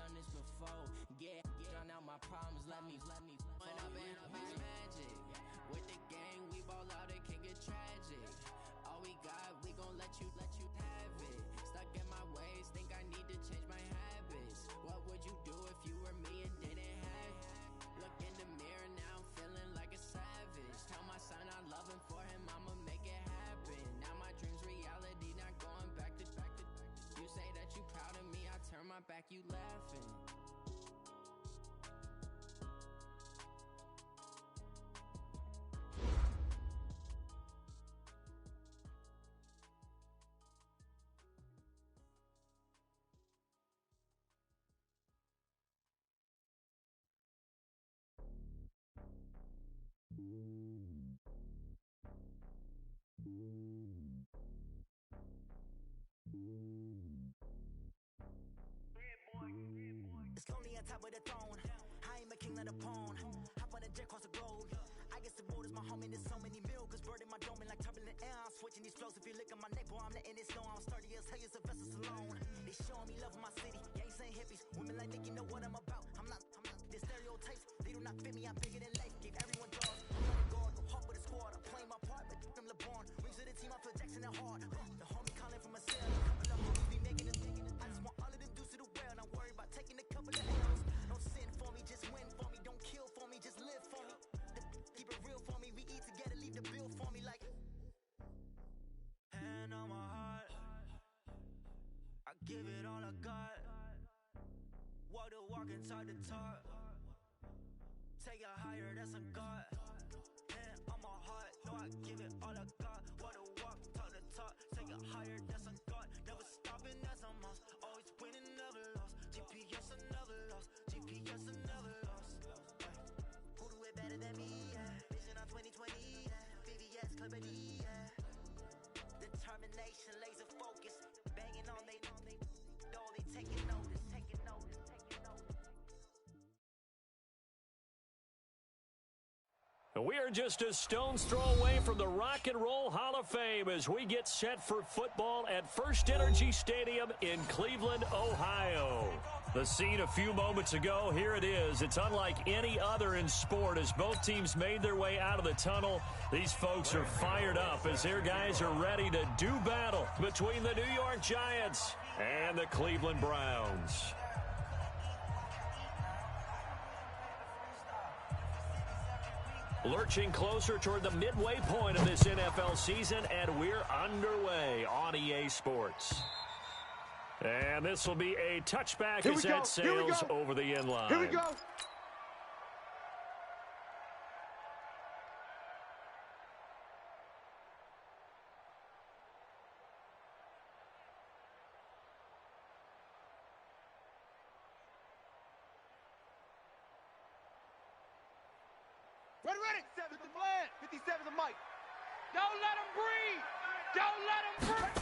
done this before. Get drown out my problems, let me when up and up is magic. With the gang, we ball out, it can get tragic. All we got, we gon' let you have it. Stuck in my ways, think I need to change my habits. What would you do if you were me and didn't have it? Look in the mirror, now I'm feeling like a savage. Tell my son I love him, for him I'ma make it happen. Now my dream's reality, not going back to. You say that you proud of me, I turn my back, you laughing. It's lonely on top of the throne. I am a king, not a pawn. Hop on a jet across the globe. I guess the road is my home and there's so many milkers burning my dome like turbulent air. I'm switching these flows. If you look at my neck, boy, I'm letting it snow. I'm sturdy as hell, as a vessel alone. They showing me love in my city. Gangs ain't hippies. Women like Nick, you know what I'm about. I'm not the stereotypes. They do not fit me. I'm bigger than life. Gave everyone dogs. I'm on the guard. Go hard with the squad. I'm playing my part, but them LeBron. Rings to the team. I feel Jackson and hard. The homie calling from a cell. A couple of homies be making it. I just want all of them dudes to do well. Not worry about taking a couple of L's. No sin for me, just win for me. Don't kill for me, just live for me. Keep it real for me. We eat together, leave the bill for me like. Hand on my heart, I give it all I got. Walk the walk and talk the talk. Take it higher, that's a God. Hand on my heart, no, I give it all I got. Walk the walk, talk the talk. Take it higher, that's a God. Never stopping, that's a must. Always winning, never lost. GPS, I never lost. GPS, I never lost. Who do it better than me? Yeah. Vision on 2020. Yeah. VVS, Clipper D. Yeah. Determination, laser focus. Banging on they door, they taking notice, taking notice, taking notice. We are just a stone's throw away from the Rock and Roll Hall of Fame as we get set for football at First Energy Stadium in Cleveland, Ohio. The scene a few moments ago, here it is. It's unlike any other in sport as both teams made their way out of the tunnel. These folks are fired up as their guys are ready to do battle between the New York Giants and the Cleveland Browns. Lurching closer toward the midway point of this NFL season, and we're underway on EA Sports. And this will be a touchback as that sails over the end line. Here we go. Ready. 57's the plan. 57's the mic. Don't let him breathe. Don't let him breathe.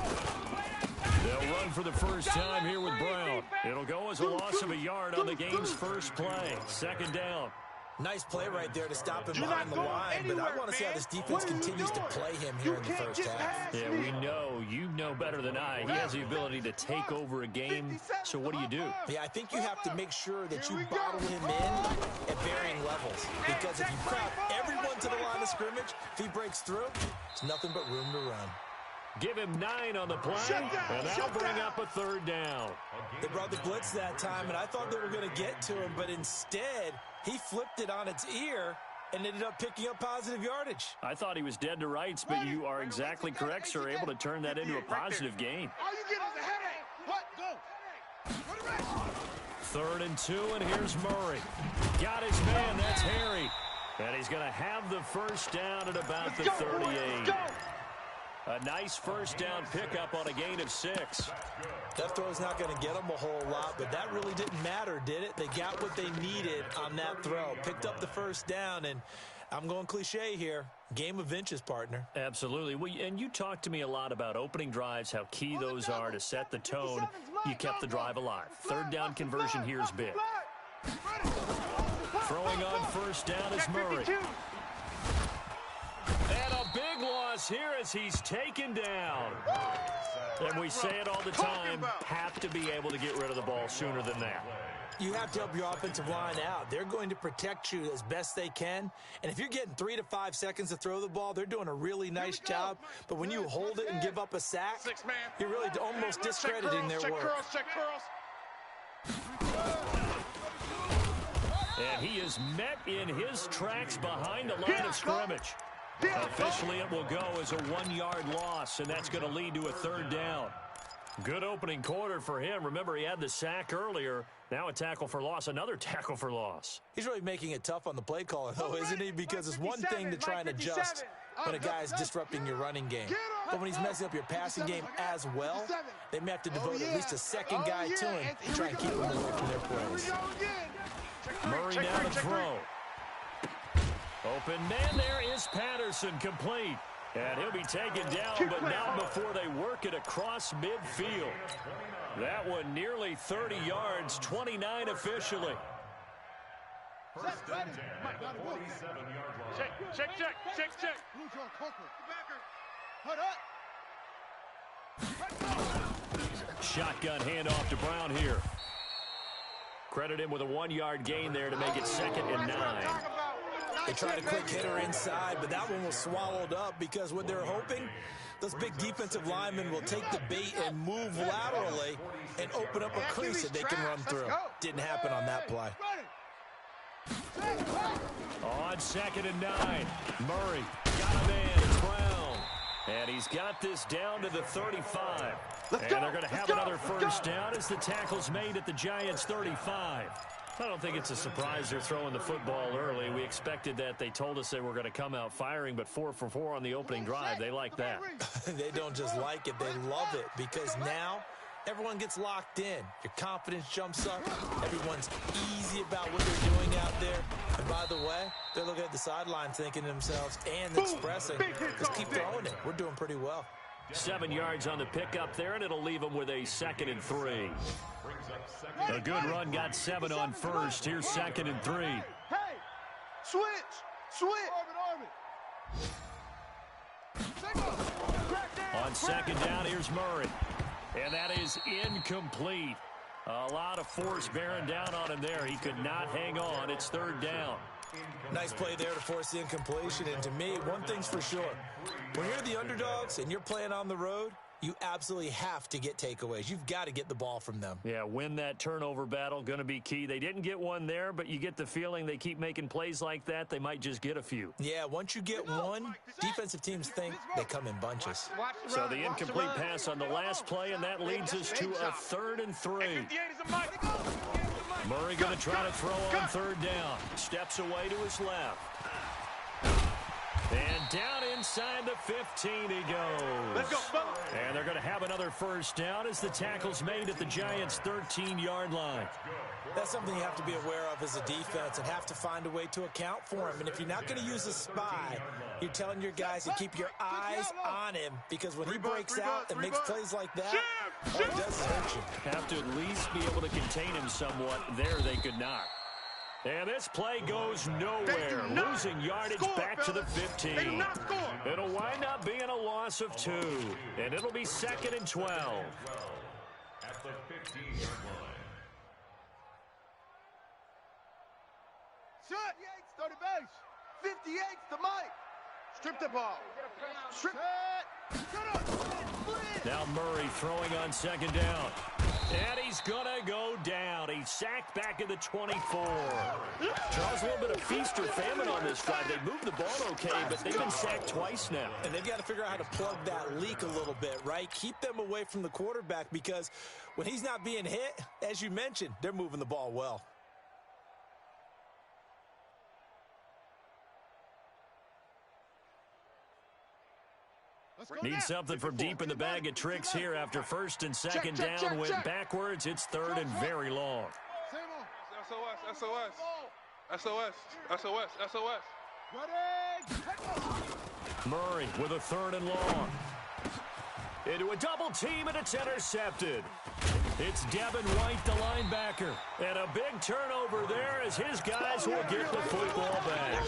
They'll run for the first time here with Brown. It'll go as a loss of a yard on the game's first play. Second down. Nice play right there to stop him behind the line, but I want to see how this defense continues to play him here in the first half. Yeah, we know. You know better than I. He has the ability to take over a game, so what do? Yeah, I think you have to make sure that you bottle him in at varying levels, because if you crowd everyone to the line of scrimmage, if he breaks through, there's nothing but room to run. Give him 9 on the play, and that'll bring up a third down. They brought the blitz that time, and I thought they were going to get to him, but instead, he flipped it on its ear and ended up picking up positive yardage. I thought he was dead to rights, but you are exactly correct, sir, able to turn that into a positive gain. All you get is a headache. What? Go. 3rd and 2, and here's Murray. Got his man, that's Harry. And he's going to have the first down at about the 38. A nice first down pickup on a gain of 6. That throw's not going to get them a whole lot, but that really didn't matter, did it? They got what they needed on that throw. Picked up the first down, and I'm going cliche here. Game of inches, partner. Absolutely. Well, and you talked to me a lot about opening drives, how key those are to set the tone. You kept the drive alive. 3rd down conversion here is big. Throwing on first down is Murray. And a big loss here as he's taken down. And we say it all the time, have to be able to get rid of the ball sooner than that. You have to help your offensive line out. They're going to protect you as best they can. And if you're getting 3 to 5 seconds to throw the ball, they're doing a really nice job. But when you hold it and give up a sack, you're really almost discrediting their work. Check curls. And he is met in his tracks behind the line of scrimmage. Officially, it will go as a 1-yard loss, and that's going to lead to a 3rd down. Good opening quarter for him. Remember, he had the sack earlier. Now a tackle for loss, another tackle for loss. He's really making it tough on the play caller, though, isn't he? Because it's one thing to try and adjust when a guy is disrupting your running game. But when he's messing up your passing game as well, they may have to devote at least a second guy to him to try and keep him away from their plays. Murray now to throw. Open man there is Patterson, complete. And he'll be taken down, but not before they work it across midfield. That one nearly 30 yards, 29 officially. Check. Shotgun handoff to Brown here. Credit him with a 1-yard gain there to make it 2nd and 9. They tried a quick hitter inside, but that one was swallowed up because what they're hoping, those big defensive linemen will take the bait and move laterally and open up a crease that they can run through. Didn't happen on that play. On 2nd and 9, Murray got a man, it's Brown. And he's got this down to the 35. And they're going to have another 1st down as the tackle's made at the Giants' 35. I don't think it's a surprise they're throwing the football early. We expected that. They told us they were going to come out firing, but 4 for 4 on the opening drive. They like that. They don't just like it, they love it, because now everyone gets locked in. Your confidence jumps up. Everyone's easy about what they're doing out there. And by the way, they're looking at the sideline thinking to themselves and expressing, just keep throwing it. We're doing pretty well. 7 yards on the pickup there, and it'll leave them with a 2nd and 3. A good run got 7 on 1st. Here's 2nd and 3. Hey, switch. On 2nd down, here's Murray. And that is incomplete. A lot of force bearing down on him there. He could not hang on. It's 3rd down. Nice play there to force the incompletion. And to me, one thing's for sure. When you're the underdogs and you're playing on the road, you absolutely have to get takeaways. You've got to get the ball from them. Yeah, win that turnover battle, going to be key. They didn't get one there, but you get the feeling they keep making plays like that, they might just get a few. Yeah, once you get one, defensive teams think they come in bunches. So the incomplete pass on the last play, and that leads us to a 3rd and 3. Murray going to try to throw on 3rd down. Steps away to his left. And down inside the 15 he goes. Let's go, fella. And they're going to have another 1st down as the tackle's made at the Giants' 13-yard line. That's something you have to be aware of as a defense and have to find a way to account for him. And if you're not going to use a spy, you're telling your guys to keep your eyes on him, because when he breaks out and makes plays like that, all it does is hurt you. Have to at least be able to contain him somewhat. There they could not. And this play goes nowhere. Losing yardage back to the 15. It'll wind up being a loss of 2. And it'll be 2nd and 12. At the 15-yard line. Shut. 58's to the base. 58's to Mike. Strip the ball. Strip. Shut up. Now Murray throwing on 2nd down. And he's going to go down. He's sacked back at the 24. Charles, a little bit of feast or famine on this drive. They moved the ball okay, but they've been sacked twice now. And they've got to figure out how to plug that leak a little bit, right? Keep them away from the quarterback, because when he's not being hit, as you mentioned, they're moving the ball well. Need something from deep in the bag of tricks here after 1st and 2nd down. Went backwards. It's 3rd and very long. SOS. Murray with a 3rd and long. Into a double team, and it's intercepted. It's Devin White, the linebacker. And a big turnover there as his guys will get the football back.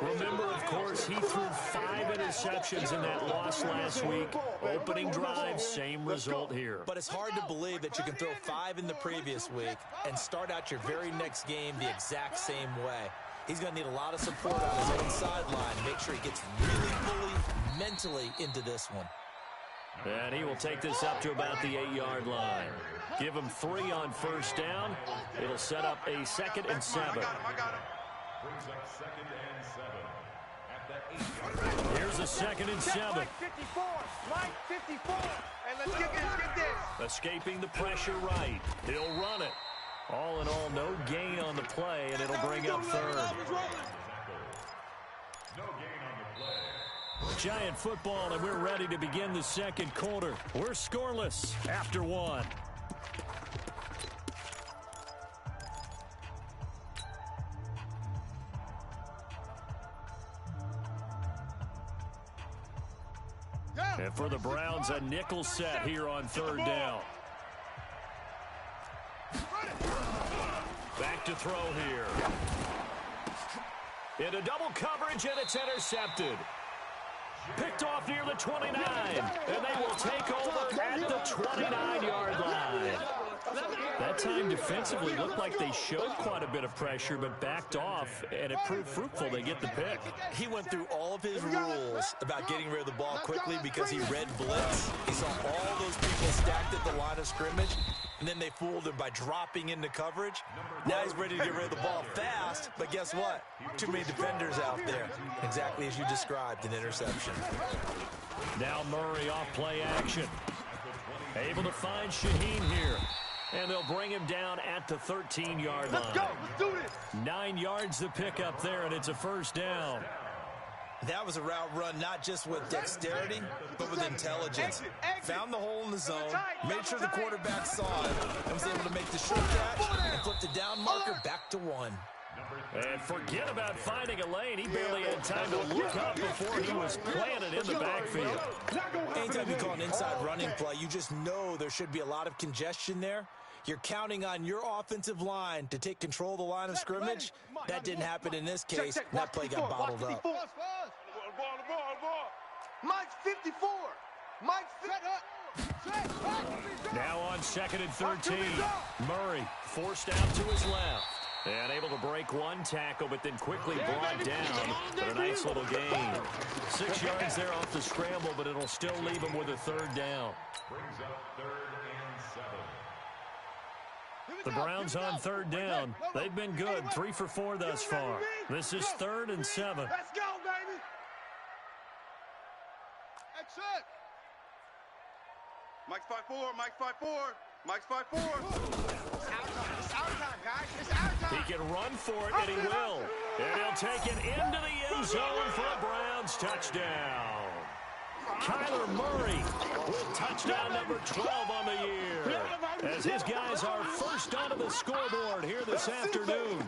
Remember, of course, he threw 5 interceptions in that loss last week. Opening drive, same result here. But it's hard to believe that you can throw 5 in the previous week and start out your very next game the exact same way. He's going to need a lot of support on his own sideline. Make sure he gets really fully mentally into this one. And he will take this up to about the 8-yard line. Give him 3 on first down. It'll set up a 2nd and 7. Brings up 2nd and 7 at the 8-yard line. Here's a 2nd and 7. Mike 54. Mike 54. And let's get this. Escaping the pressure right. He'll run it. All in all, no gain on the play, and it'll bring up 3rd. No gain on the play. Giant football, and we're ready to begin the second quarter. We're scoreless after 1. And for the Browns, a nickel set here on 3rd down. Back to throw here. Into double coverage, and it's intercepted. Picked off near the 29, and they will take over at the 29-yard line. That time defensively looked like they showed quite a bit of pressure, but backed off, and it proved fruitful. They get the pick. He went through all of his rules about getting rid of the ball quickly because he read blitz. He saw all those people stacked at the line of scrimmage, and then they fooled him by dropping into coverage. Now he's ready to get rid of the ball fast, but guess what? Too many defenders out there. Exactly as you described, an interception. Now Murray off play action. Able to find Shaheen here. And they'll bring him down at the 13-yard line. Let's go. Let's do this. 9 yards to pick up there, and it's a 1st down. That was a route run not just with dexterity, but with intelligence. Found the hole in the zone, made sure the quarterback saw it, and was able to make the short catch and flip the down marker back to 1. And forget about finding a lane. He barely had time to look up before he was planted in the backfield. Anytime you call an inside running play, you just know there should be a lot of congestion there. You're counting on your offensive line to take control of the line of scrimmage. That didn't happen in this case. That play got bottled up. Mike's 54. Mike's 50. Now on 2nd and 13. Murray forced out to his left. And able to break one tackle, but then quickly brought down. But a nice little gain. 6 yards there off the scramble, but it'll still leave him with a 3rd down. Brings up 3rd and 7. The Browns on 3rd down. They've been good, 3 for 4 thus far. This is 3rd and 7. Let's go, baby. Exit. Mike's 5-4. Mike's 5-4. Mike's 5-4. It's our time, guys. It's our time. He can run for it, and he will. And he'll take it into the end zone for a Browns touchdown. Kyler Murray with touchdown number 12 on the year. As his guys are first onto the scoreboard here this afternoon.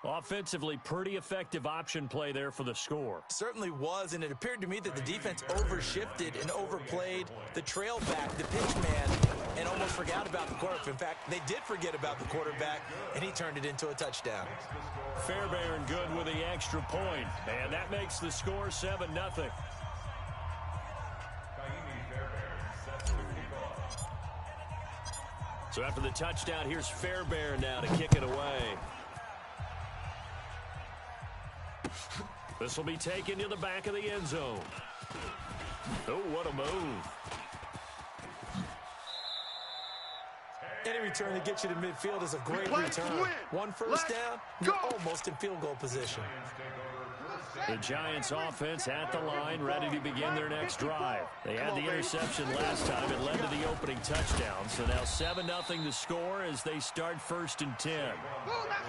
Offensively, pretty effective option play there for the score. Certainly was, and it appeared to me that the defense overshifted and overplayed the trail back, the pitch man, and almost forgot about the quarterback. In fact, they did forget about the quarterback, and he turned it into a touchdown. Fairbairn good with the extra point, and that makes the score 7-0. So after the touchdown, here's Fairbairn now to kick it away. This will be taken to the back of the end zone. Oh, what a move. Any return that gets you to midfield is a great return. 1 first down, you're almost in field goal position. The Giants offense at the line, ready to begin their next drive. They had the interception last time. It led to the opening touchdown. So now 7-0 the score as they start 1st and 10.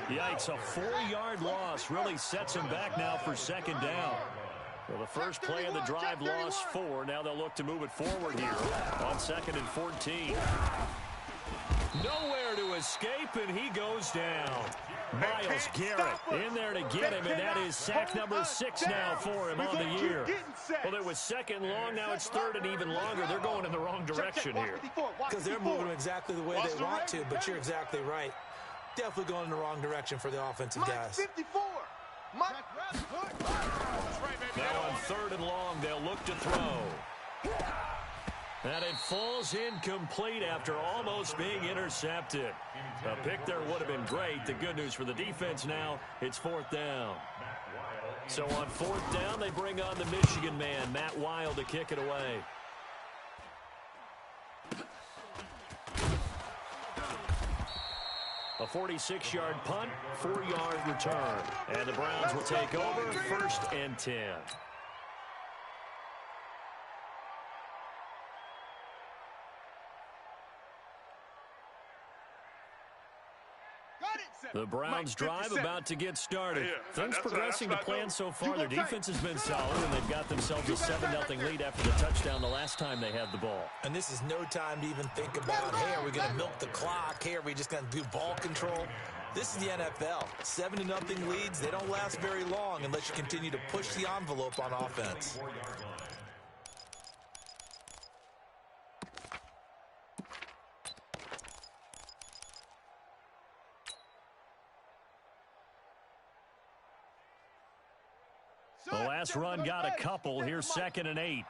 Yikes, a 4-yard loss really sets them back now for 2nd down. Well, the first play of the drive lost 4. Now they'll look to move it forward here on 2nd and 14. Nowhere to escape, and he goes down. Myles Garrett in there to get him, and that is sack number 6 now for him on the year. Well, it was second and long. Now it's third and even longer. They're going in the wrong direction here. Because they're moving them exactly the way they want to, but you're exactly right. Definitely going in the wrong direction for the offensive guys. 54. Now on third and long, they'll look to throw. And it falls incomplete after almost being intercepted. A pick there would have been great. The good news for the defense now, it's fourth down. So on fourth down, they bring on the Michigan man, Matt Wild, to kick it away. A 46-yard punt, 4-yard return. And the Browns will take over, first and 10. The Browns drive about to get started. Things progressing to plan so far. Their defense has been solid, and they've got themselves a 7-0 lead after the touchdown the last time they had the ball. And this is no time to even think about, hey, are we going to milk the clock? Hey, are we just going to do ball control? This is the NFL. 7-0 leads, they don't last very long unless you continue to push the envelope on offense. The last run got a couple. Here's second and 8.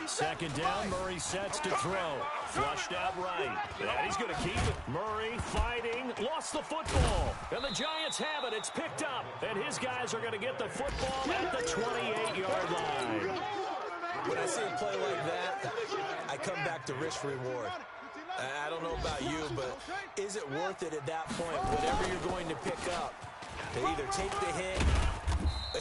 Second down, Murray sets to throw. Flushed out right. And he's going to keep it. Murray fighting. Lost the football. And the Giants have it. It's picked up. And his guys are going to get the football at the 28-yard line. When I see a play like that, I come back to risk-reward. I don't know about you, but is it worth it at that point? Whatever you're going to pick up, to either take the hit,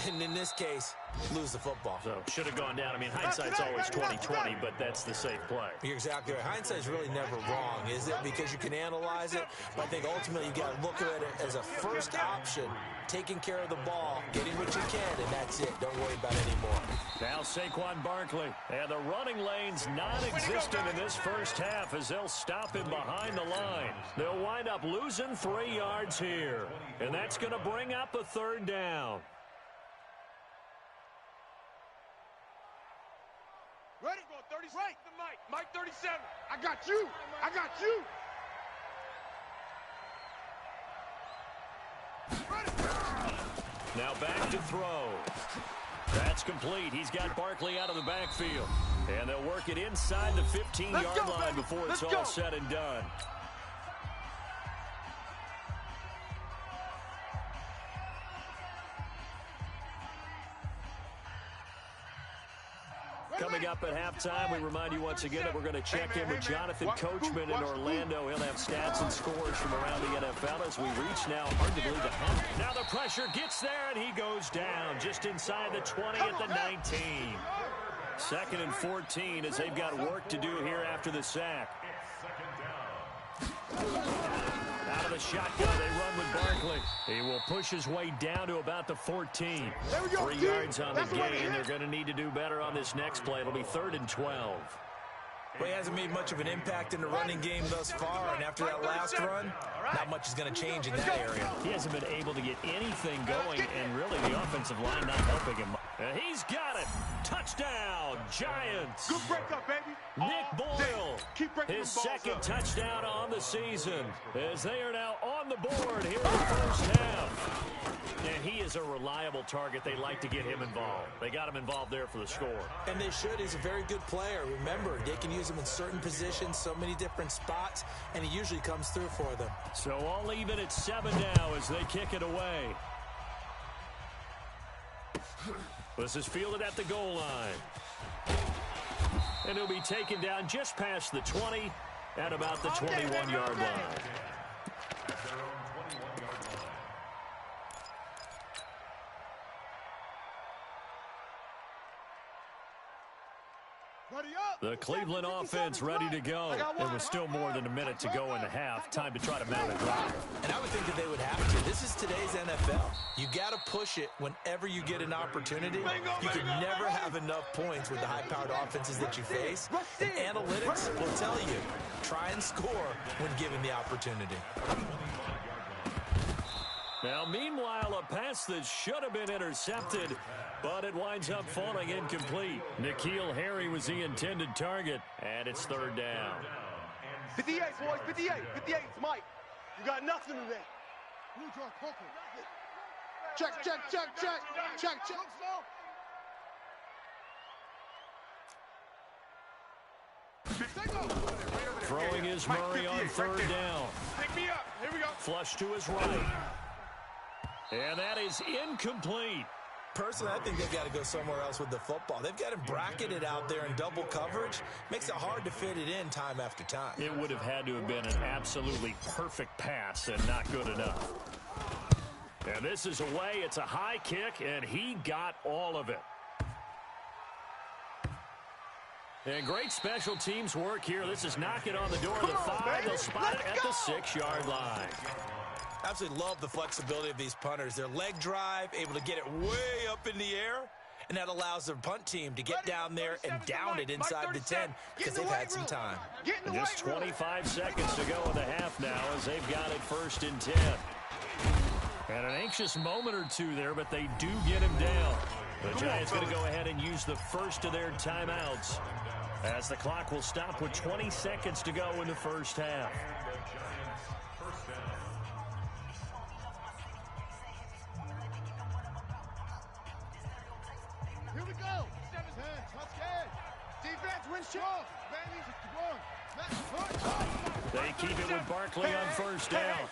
and in this case, lose the football. So, should have gone down. I mean, hindsight's always 20/20, but that's the safe play. You're exactly right. Hindsight's really never wrong, is it? Because you can analyze it, but I think ultimately you got to look at it as a first option, taking care of the ball, getting what you can, and that's it. Don't worry about it anymore. Now Saquon Barkley, and the running lane's non-existent in this first half as they'll stop him behind the line. They'll wind up losing 3 yards here, and that's going to bring up a third down. Ready? Go 30. Right. The Mike 37. I got you. I got you. Now back to throw. That's complete. He's got Barkley out of the backfield. And they'll work it inside the 15-yard line before it's all said and done. Coming up at halftime, we remind you once again that we're going to check in with Jonathan Coachman in Orlando. He'll have stats and scores from around the NFL as we reach now, hard to believe, the half. Now the pressure gets there, and he goes down just inside the 20 at the 19. Second and 14 as they've got work to do here after the sack. Out of the shotgun, they run with Barkley. He will push his way down to about the 14. 3 yards on the gain. They're going to need to do better on this next play. It'll be 3rd and 12. Well, he hasn't made much of an impact in the running game thus far, and after that last run, not much is going to change in that area. He hasn't been able to get anything going, and really the offensive line not helping him. And he's got it. Touchdown, Giants. Good break up, baby. Nick Boyle, his second touchdown on the season, as they are now on the board here in the first half. And he is a reliable target. They like to get him involved. They got him involved there for the score. And they should. He's a very good player. Remember, they can use him in certain positions, so many different spots, and he usually comes through for them. So all even at 7 now as they kick it away. This is fielded at the goal line. And he'll be taken down just past the 20 at about the 21-yard line. Ready The Cleveland offense ready to go. It was still more than a minute to go in the half. Time to try to mount a drive. And I would think that they would have to. This is today's NFL. You got to push it whenever you get an opportunity. You can never have enough points with the high-powered offenses that you face. And analytics will tell you, try and score when given the opportunity. Now, meanwhile, a pass that should have been intercepted, but it winds up falling incomplete. N'Keal Harry was the intended target, and it's third down. 58, boys, 58. 58, it's Mike. You got nothing today. Check. Throwing is Murray on third down. Pick me up. Here we go. Flush to his right. And that is incomplete. Personally, I think they've got to go somewhere else with the football. They've got him bracketed out there in double coverage. Makes it hard to fit it in time after time. It would have had to have been an absolutely perfect pass and not good enough. And this is away. It's a high kick, and he got all of it. And great special teams work here. This is knocking on the door of the 5. They'll spot it at the 6-yard line. Absolutely love the flexibility of these punters. Their leg drive, able to get it way up in the air, and that allows their punt team to get down there and down it inside the 10 because they've had some time. And just 25 seconds to go in the half now as they've got it 1st and 10. And an anxious moment or two there, but they do get him down. The Giants going to go ahead and use the first of their timeouts as the clock will stop with 20 seconds to go in the first half. Here we go. 7 hands. Let's get. Defense, win shot. They keep it with Barkley on first down.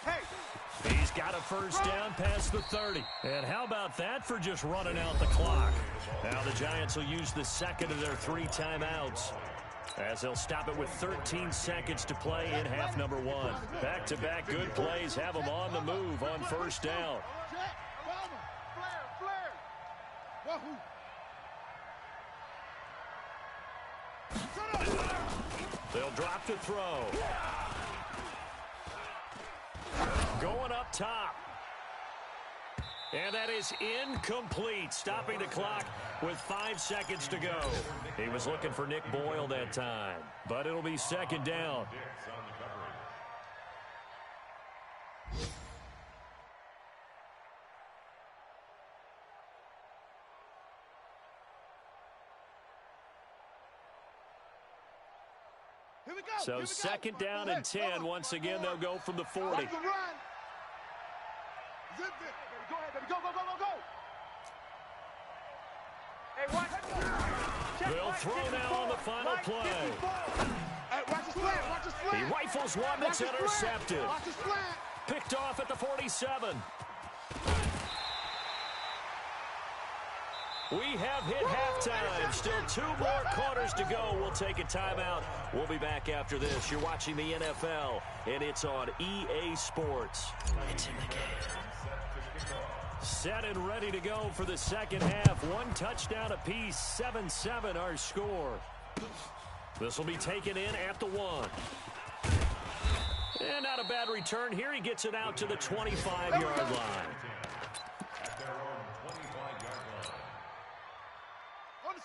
He's got a first down past the 30. And how about that for just running out the clock? Now the Giants will use the second of their 3 timeouts as they'll stop it with 13 seconds to play in half number 1. Back-to-back good plays have them on the move on first down. They'll drop to throw. Going up top. And that is incomplete, stopping the clock with 5 seconds to go. He was looking for Nick Boyle that time, but it'll be second down. So second down and 10. Once again, they'll go from the 40. Go ahead, baby. Go. Hey, watch. They'll throw now on the final play. Watch his slant. He rifles one that's intercepted. Watch his slant. Picked off at the 47. We have hit halftime. Still 2 more quarters to go. We'll take a timeout. We'll be back after this. You're watching the NFL, and it's on EA Sports. It's in the game. Set and ready to go for the second half. 1 touchdown apiece. 7-7 our score. This will be taken in at the 1. And not a bad return here. He gets it out to the 25-yard line.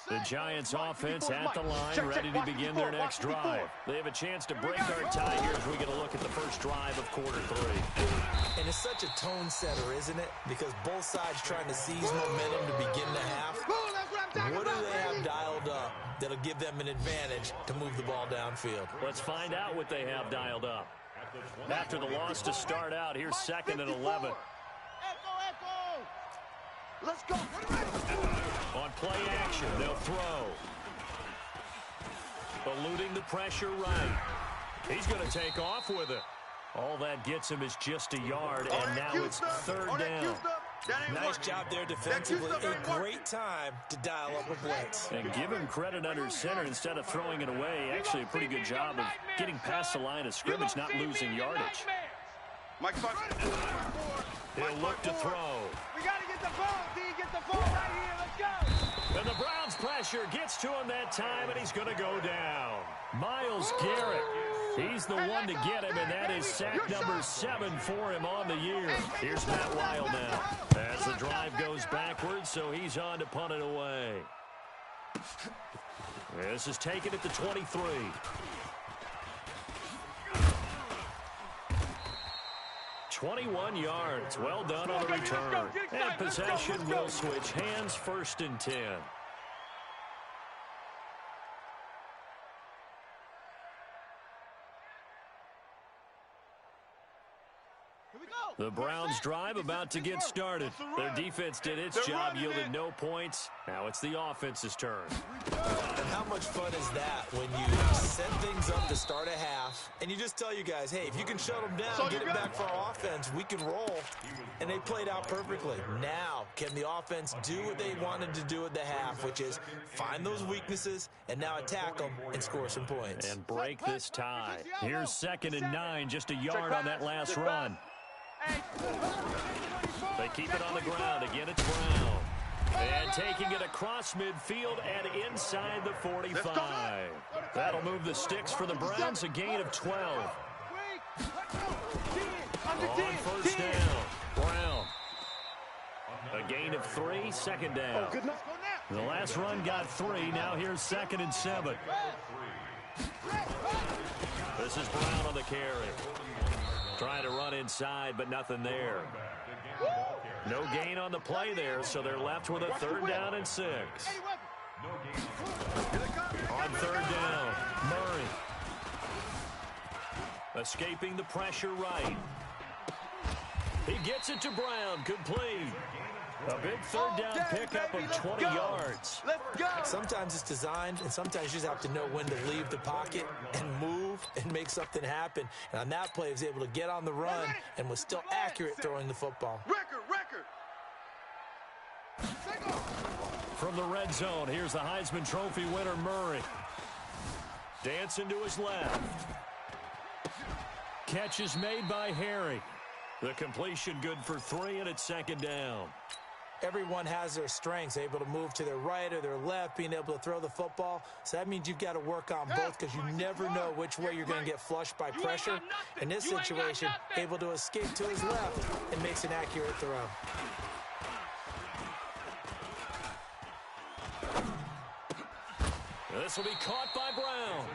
The Giants offense at the line, ready to begin their next drive. They have a chance to break our tie here as we get a look at the first drive of quarter 3. And it's such a tone setter, isn't it? Because both sides trying to seize momentum to begin the half. What do they have dialed up that'll give them an advantage to move the ball downfield? Let's find out what they have dialed up. After the loss to start out, here's 2nd and 11. Echo. Let's go. On play action, they'll throw. Eluding the pressure right. He's going to take off with it. All that gets him is just a yard, and now it's 3rd down. Nice job there defensively. A great time to dial up a blitz. And give him credit under center instead of throwing it away. Actually, a pretty good job of getting past the line of scrimmage, not losing yardage. He'll look to throw. We got to get the ball, D. Get the ball right here. Let's go. And the Browns pressure. pressure. Gets to him that time, and he's going to go down. Myles Garrett. He's the one to get him, and that is sack number 7 for him on the year. Here's Matt Lyle now as the drive goes backwards, so he's on to punt it away. This is taken at the 23. 21 yards. Well done on the return. And possession will switch hands, 1st and 10. The Browns drive about to get started. Their defense did its job, yielded no points. Now it's the offense's turn. And how much fun is that when you set things up to start a half, and you just tell you guys, hey, if you can shut them down, get it back for our offense, we can roll. And they played out perfectly. Now, can the offense do what they wanted to do at the half, which is find those weaknesses and now attack them and score some points. And break this tie. Here's 2nd and 9, just a yard on that last run. They keep it on the ground. Again, it's Brown. And taking it across midfield and inside the 45. That'll move the sticks for the Browns, a gain of 12. On 1st down, Brown. A gain of 3, 2nd down. The last run got 3. Now here's 2nd and 7. This is Brown on the carry. Trying to run inside, but nothing there. No gain on the play there, so they're left with a 3rd down and 6. On 3rd down, Murray. Escaping the pressure right. He gets it to Brown, complete. A big 3rd down pickup of 20 yards. Sometimes it's designed, and sometimes you just have to know when to leave the pocket and move and make something happen. And on that play, he was able to get on the run and was still accurate throwing the football. From the red zone, here's the Heisman Trophy winner, Murray. Dancing to his left. Catch is made by Harry. The completion good for 3, and it's 2nd down. Everyone has their strengths, able to move to their right or their left, being able to throw the football. So that means you've got to work on both because you never know which way you're going to get flushed by pressure. In this situation, able to escape to his left and makes an accurate throw. This will be caught by Brown.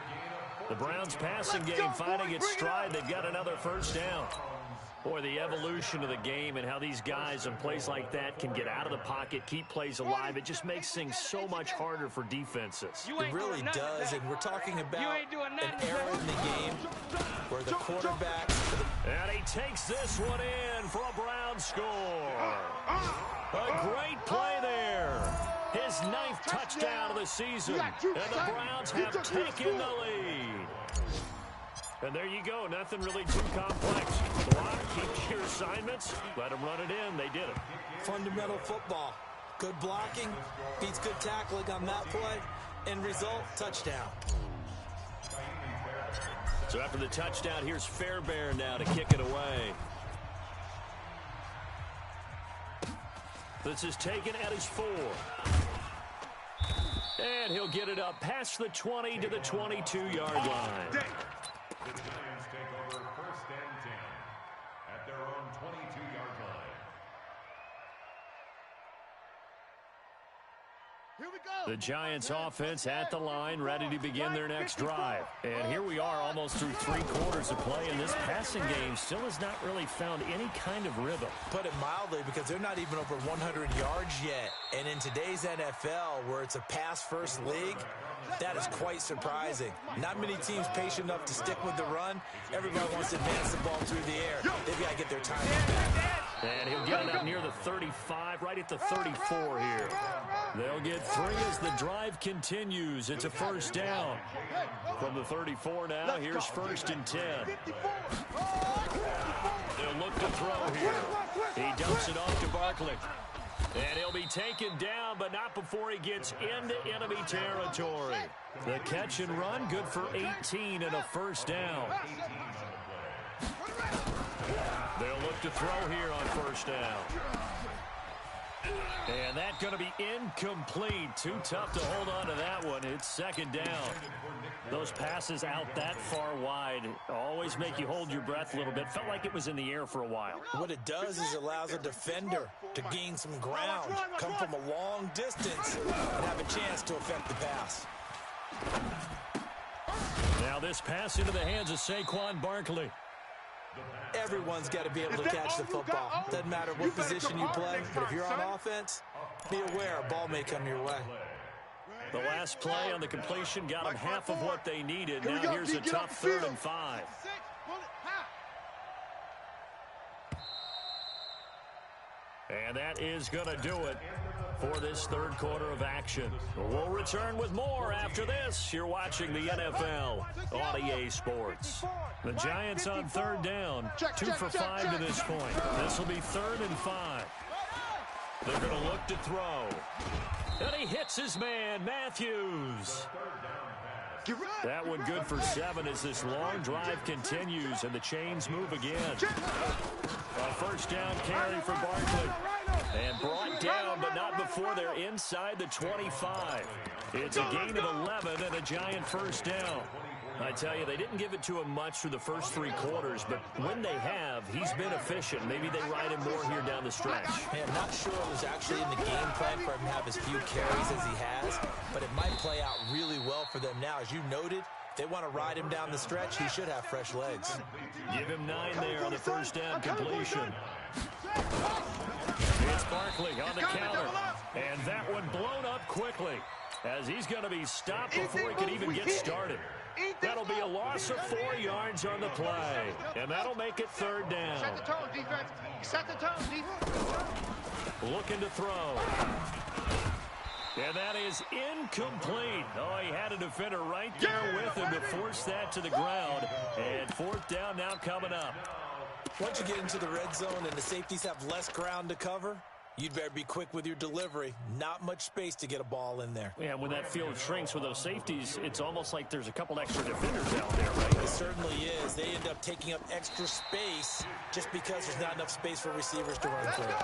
The Browns passing game finding its stride. They've got another 1st down. Boy, the evolution of the game and how these guys in plays like that can get out of the pocket, keep plays alive, it just makes things so much harder for defenses. It really does, and we're talking about an era in the game where the quarterback... And he takes this one in for a Brown score. A great play there. His 9th touchdown of the season, and the Browns have taken the lead. And there you go. Nothing really too complex. Block, keep your assignments, let them run it in. They did it. Fundamental football. Good blocking, beats good tackling on that play. End result, touchdown. So after the touchdown, here's Fairbairn now to kick it away. This is taken at his 4. And he'll get it up past the 20 to the 22-yard line. The Giants take over 1st and 10 at their own 22-yard line. Here we go. The Giants offense at the line, ready to begin their next drive. And here we are almost through 3 quarters of play, and this passing game still has not really found any kind of rhythm. Put it mildly, because they're not even over 100 yards yet. And in today's NFL, where it's a pass-first league, that is quite surprising. Not many teams patient enough to stick with the run. Everybody wants to advance the ball through the air. They've got to get their timing back. And he'll get it up near the 35, right at the 34 here. They'll get 3 as the drive continues. It's a 1st down. From the 34 now, here's 1st and 10. They'll look to throw here. He dumps it off to Barkley. And he'll be taken down, but not before he gets into enemy territory. The catch and run, good for 18 and a 1st down. They'll look to throw here on 1st down. And that's going to be incomplete. Too tough to hold on to that one. It's second down. Those passes out that far wide always make you hold your breath a little bit. Felt like it was in the air for a while. What it does is allows a defender to gain some ground, come from a long distance, and have a chance to affect the pass. Now this pass into the hands of Saquon Barkley. Everyone's got to be able to catch the football. Doesn't matter what position you play, but if you're on offense, be aware a ball may come your way. The last play on the completion got them half of what they needed. Now here's a tough 3rd and 5. And that is going to do it for this third quarter of action. We'll return with more after this. You're watching the NFL on EA Sports. The Giants on 3rd down, 2 for 5 to this point. This will be 3rd and 5. They're going to look to throw. And he hits his man, Matthews. That one good for 7 as this long drive continues and the chains move again. A first down carry for Barkley. And brought down, but not before they're inside the 25. It's a gain of 11 and a Giant first down. I tell you, they didn't give it to him much through the first 3 quarters, but when they have, he's been efficient. Maybe they ride him more here down the stretch. Hey, I'm not sure it was actually in the game plan for him to have as few carries as he has, but it might play out really well for them now. As you noted, if they want to ride him down the stretch, he should have fresh legs. Give him 9 there on the first down completion. It's Barkley on the counter, and that one blown up quickly as he's going to be stopped before he can even get started. That'll be a loss of 4 yards on the play, and that'll make it 3rd down. Set the tone, defense. Set the tone, defense. Looking to throw. And that is incomplete. Oh, he had a defender right there with him to force that to the ground. And 4th down now coming up. Once you get into the red zone and the safeties have less ground to cover, you'd better be quick with your delivery. Not much space to get a ball in there. Yeah, when that field shrinks with those safeties, it's almost like there's a couple extra defenders out there, right? It certainly is. They end up taking up extra space just because there's not enough space for receivers to run through.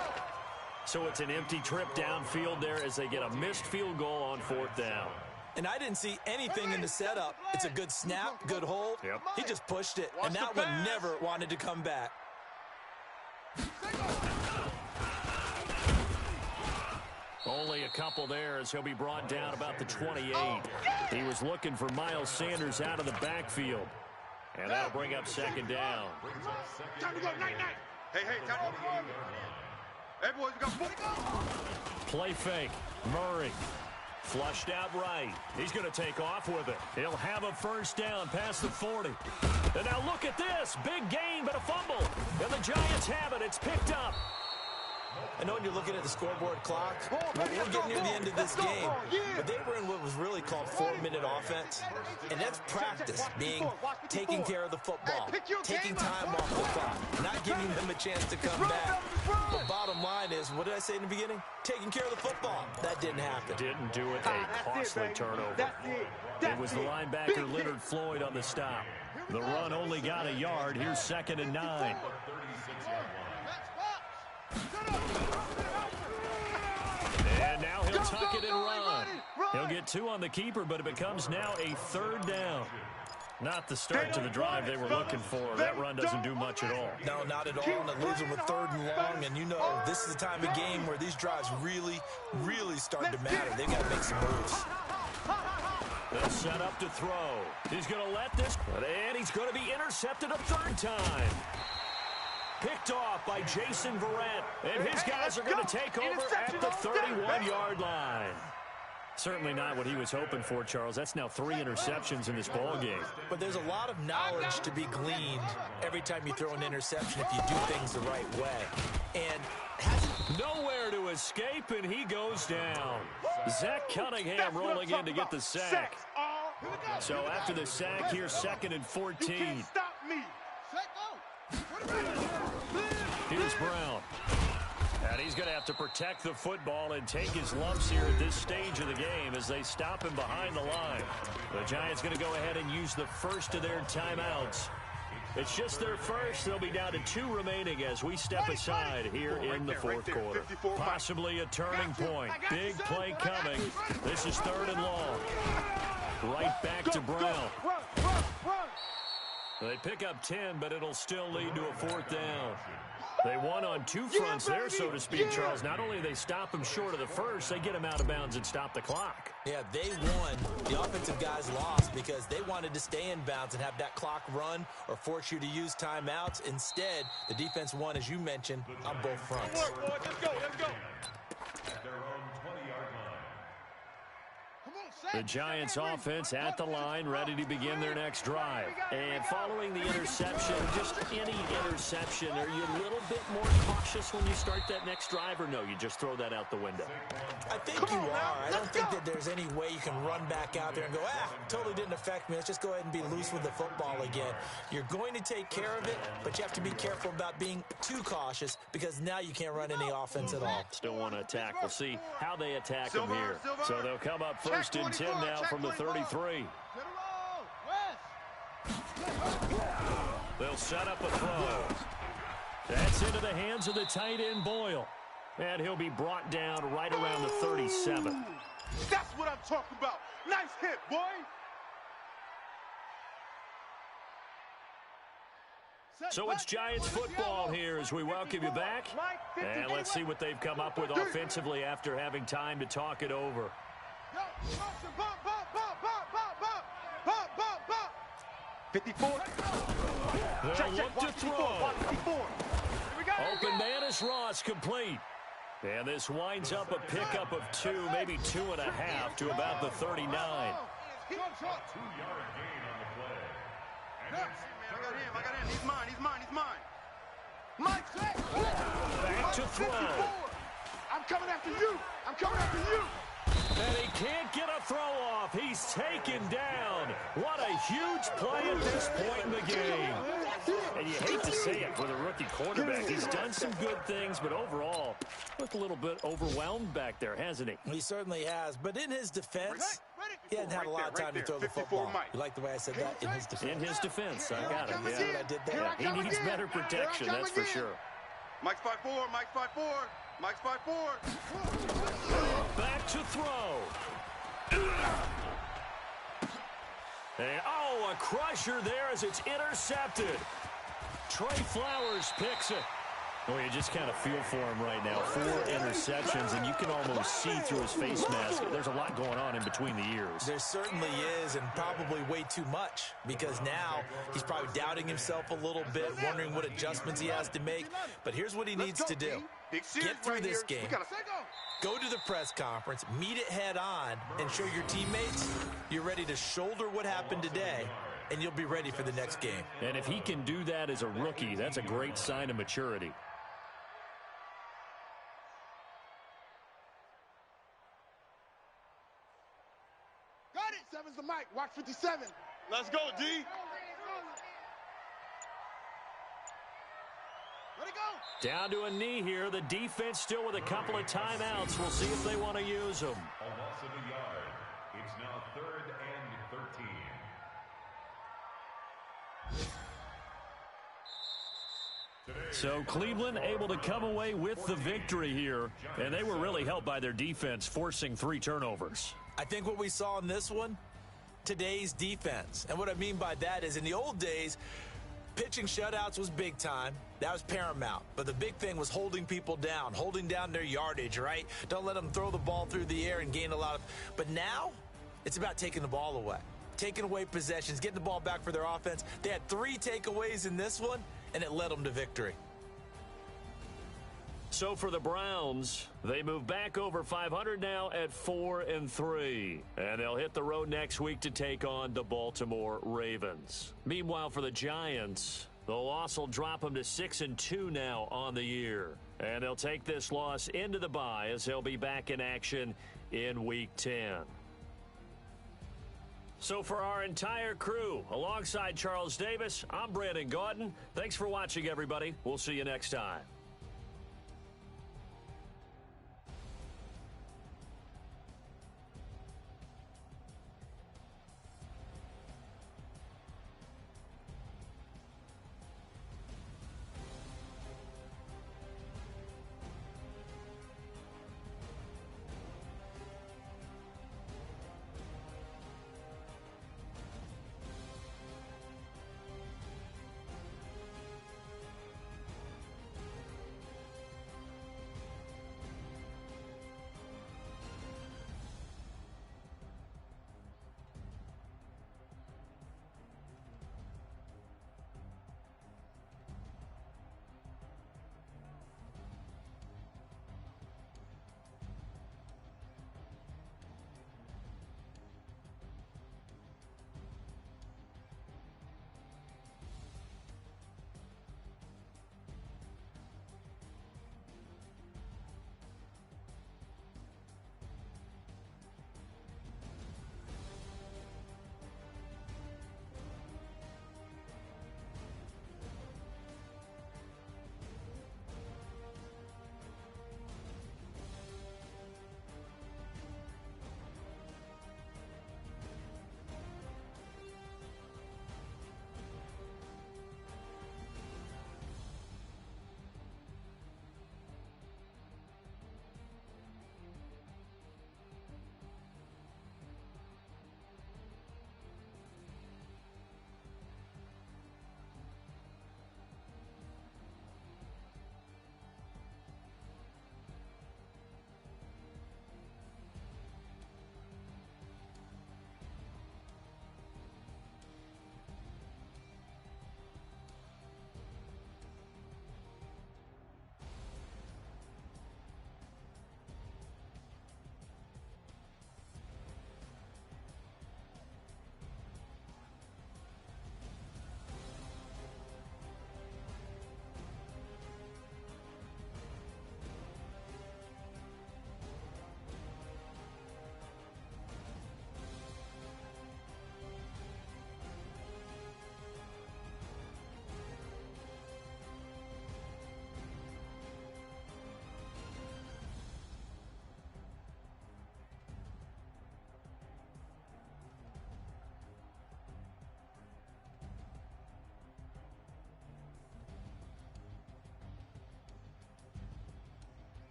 So it's an empty trip downfield there as they get a missed field goal on 4th down. And I didn't see anything in the setup. It's a good snap, good hold. Yep. He just pushed it, and that one never wanted to come back. Only a couple there as he'll be brought down about the 28. He was looking for Miles Sanders out of the backfield. And that'll bring up 2nd down. Time to go, night. Hey, time to go. Hey, boys, we got Play fake. Murray. Flushed out right. He's going to take off with it. He'll have a first down past the 40. And now look at this. Big gain, but a fumble. And the Giants have it. It's picked up. I know when you're looking at the scoreboard clock, we're getting near the end of this game, but they were in what was really called 4-minute offense, and that's practice, being taking care of the football, taking time off the clock, not giving them a chance to come back. The bottom line is, what did I say in the beginning? Taking care of the football. That didn't happen. Didn't do it. A costly turnover. It was the linebacker Leonard Floyd on the stop. The run only got a yard. Here's 2nd and 9. And now he'll tuck it and run. He'll get 2 on the keeper, but it becomes now a 3rd down. Not the start to the drive they were looking for. That run doesn't do much at all. No, not at all, and it leaves them with 3rd and long, and you know this is the time of game where these drives really start to matter. They've got to make some moves. They'll set up to throw. He's going to let this, and he's going to be intercepted a 3rd time. Picked off by Jason Verrett, and his guys are going to take over at the 31-yard line. Certainly not what he was hoping for, Charles. That's now 3 interceptions in this ball game. But there's a lot of knowledge to be gleaned every time you throw an interception if you do things the right way. And nowhere to escape, and he goes down. Zach Cunningham rolling in to get the sack. So after the sack, here's 2nd and 14. Here's Brown. And he's going to have to protect the football and take his lumps here at this stage of the game as they stop him behind the line. The Giants going to go ahead and use the first of their timeouts. It's just their first. They'll be down to 2 remaining as we step aside here in the fourth quarter. Possibly a turning point. Big play coming. This is 3rd and long. Right back to Brown. They pick up 10, but it'll still lead to a 4th down. They won on 2 fronts there, so to speak, Charles. Not only do they stop him short of the first, they get him out of bounds and stop the clock. Yeah, they won. The offensive guys lost because they wanted to stay in bounds and have that clock run or force you to use timeouts. Instead, the defense won, as you mentioned, on both fronts. Let's go, let's go. At their own 20-yard line. The Giants offense at the line, ready to begin their next drive. And following the interception, just any interception, are you a little bit more cautious when you start that next drive, or no, you just throw that out the window? I think you are. I don't think that there's any way you can run back out there and go, totally didn't affect me. Let's just go ahead and be loose with the football again. You're going to take care of it, but you have to be careful about being too cautious because now you can't run any offense at all. Still want to attack. We'll see how they attack them here. So they'll come up 1st and 10 now from the 33. They'll set up a throw. That's into the hands of the tight end, Boyle. And he'll be brought down right around the 37. That's what I'm talking about. Nice hit, boy. So it's Giants football here as we welcome you back. And let's see what they've come up with offensively after having time to talk it over. 54. They'll look to throw. Open man is Ross, complete. And this winds up a pickup of 2, maybe 2.5 to about the 39. 2-yard gain on the play. And it's I got him. He's mine. Mike, Back to throw. I'm coming after you. And he can't get a throw off. He's taken down. What a huge play at this point in the game. And you hate to say it for the rookie quarterback. He's done some good things, but overall, looked a little bit overwhelmed back there, hasn't he? He certainly has. But in his defense, he hadn't had a lot of time to throw the football. You like the way I said that? In his defense. In his defense, I got it. Yeah. See what I did there? Yeah, he needs better protection, that's for sure. Mike's 5'4", Mike's 5'4". Back to throw. And, a crusher there as it's intercepted. Trey Flowers picks it. Well, you just kind of feel for him right now. 4 interceptions, and you can almost see through his face mask. There's a lot going on in between the ears. There certainly is, and probably way too much, because now he's probably doubting himself a little bit, wondering what adjustments he has to make. But here's what he needs to do. Get through this game. Go to the press conference, meet it head on, and show your teammates you're ready to shoulder what happened today, and you'll be ready for the next game. And if he can do that as a rookie, that's a great sign of maturity. Got it. 7's the mic. Watch 57. Let's go, D. Let it go. Down to a knee here. The defense still with a couple of timeouts. We'll see if they want to use them. a loss of a yard. It's now 3rd and 13. So Cleveland able to come away with the victory here, and they were really helped by their defense, forcing 3 turnovers. I think what we saw in this one, today's defense. And what I mean by that is in the old days, pitching shutouts was big time. That was paramount. But the big thing was holding people down, holding down their yardage, right? Don't let them throw the ball through the air and gain a lot of... But now, it's about taking the ball away. Taking away possessions, getting the ball back for their offense. They had 3 takeaways in this one, and it led them to victory. So for the Browns, they move back over 500 now at 4-3. And they'll hit the road next week to take on the Baltimore Ravens. Meanwhile, for the Giants, the loss will drop them to 6-2 now on the year. And they'll take this loss into the bye as they'll be back in action in Week 10. So for our entire crew, alongside Charles Davis, I'm Brandon Gaudin. Thanks for watching, everybody. We'll see you next time.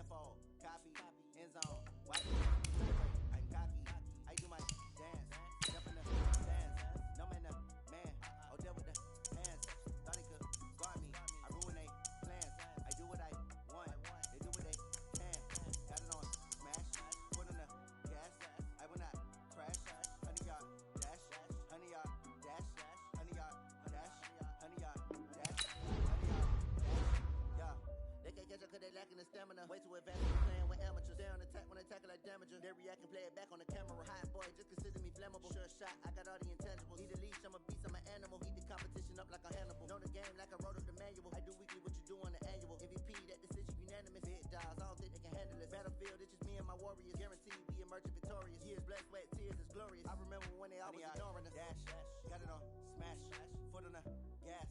tenfold, copy, end zone, watch me, I'm cocky, I do my dance, jump in the stands, no man, man, oh deal with the hands, thought he could guard me, I ruin they plans, I do what I want, they do what they can, got it on smash, foot on the gas, I will not crash, 100 yard dash, 100 yard dash, 100 yard dash, 100 yard dash, 100 yard dash, yeah. They can't catch up cause they lacking the stamina. Way too advanced for playing with amateurs. They on attack when they tackle like damager. They react and play it back on the camera. Hot boy, just consider me flammable. Sure shot, I got all the intangibles. Need a leash, I'm a beast, I'm an animal. Eat the competition up like a Hannibal. Know the game like I wrote up the manual. I do weekly what you do on the annual. MVP, that decision unanimous. Big dogs, I don't think they can handle it. Battlefield, it's just me and my warriors. Guaranteed we emerge victorious. Years, blood, sweat, tears, it's glorious. I remember when they always ignoring us. Dash, got it on smash, foot on the gas.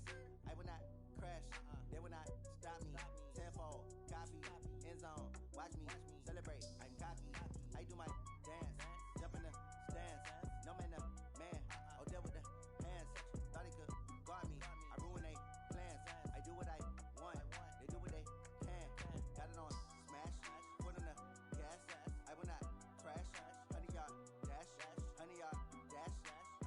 I will not crash, they will not stop me. Tenfold, copy, end zone, watch me celebrate. I'm cocky, I do my dance, jump in the stands. No man, man, oh deal with the hands. Thought he could guard me, I ruin they plans. I do what I want, they do what they can. Got it on smash, foot on the gas. I will not crash. 100 yard dash, 100 yard dash,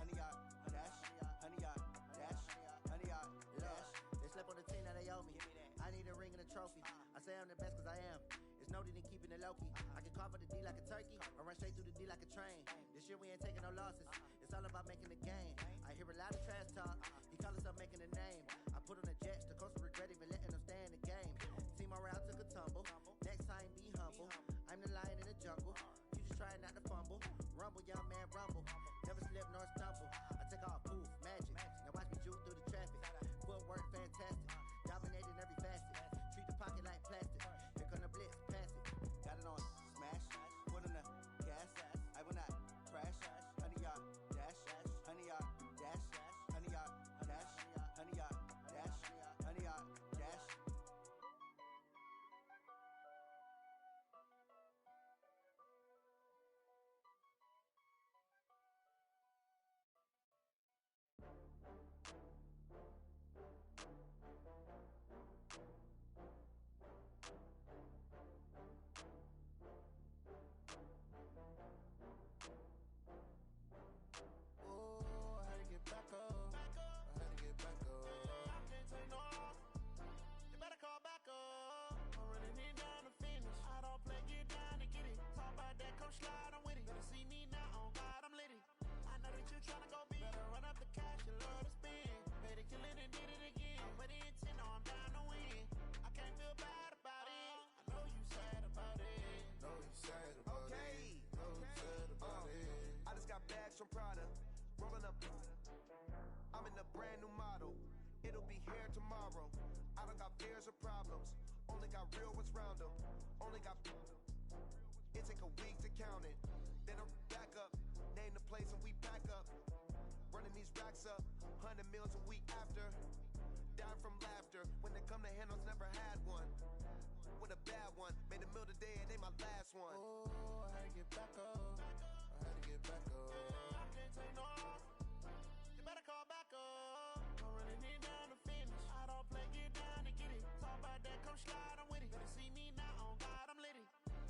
100 yard dash, 100 yard dash, 100 yard dash. They slept on the team that they owe me. I need a ring and a trophy. I say I'm the best cause I am. It's noted in keeping it low-key. I can carve up the D like a turkey or run straight through the D like a train. This year we ain't taking no losses. It's all about making the game. I hear a lot of trash talk. He call himself making a name. I put on the Jets. The coach will regret even letting them stay in the game. Team morale took a tumble. Next time be humble. I'm the lion in the jungle. You just trying not to fumble. Rumble, young man, rumble. Never slip nor stumble. I take off poof, magic. Now watch me juke through the traffic. Footwork fantastic. Dominating every facet. Treat the pocket like plastic. Here come the blitz, pass it. Got it on smash. Foot on the gas. I will not crash. 100 yard dash. 100 yard dash. 100 yard dash. 100 yard dash. 100 yard dash. Bags from Prada, rolling up. I'm in a brand new model. It'll be here tomorrow. I don't got fears or problems. Only got real ones round them. Only got. It take a week to count it. Then I'm back up. Name the place and we pack up. Running these racks up. 100 meals a week after. Dying from laughter. When they come to handles, never had one. With a bad one. Made a meal today and they my last one. Oh, I had to get back up. I had to get back up. I can't take no off. You better call back up. I'm running it down to finish. I don't play, get down to get it. Talk about that, come slide, I'm with it. Better see me now, on God, I'm litty.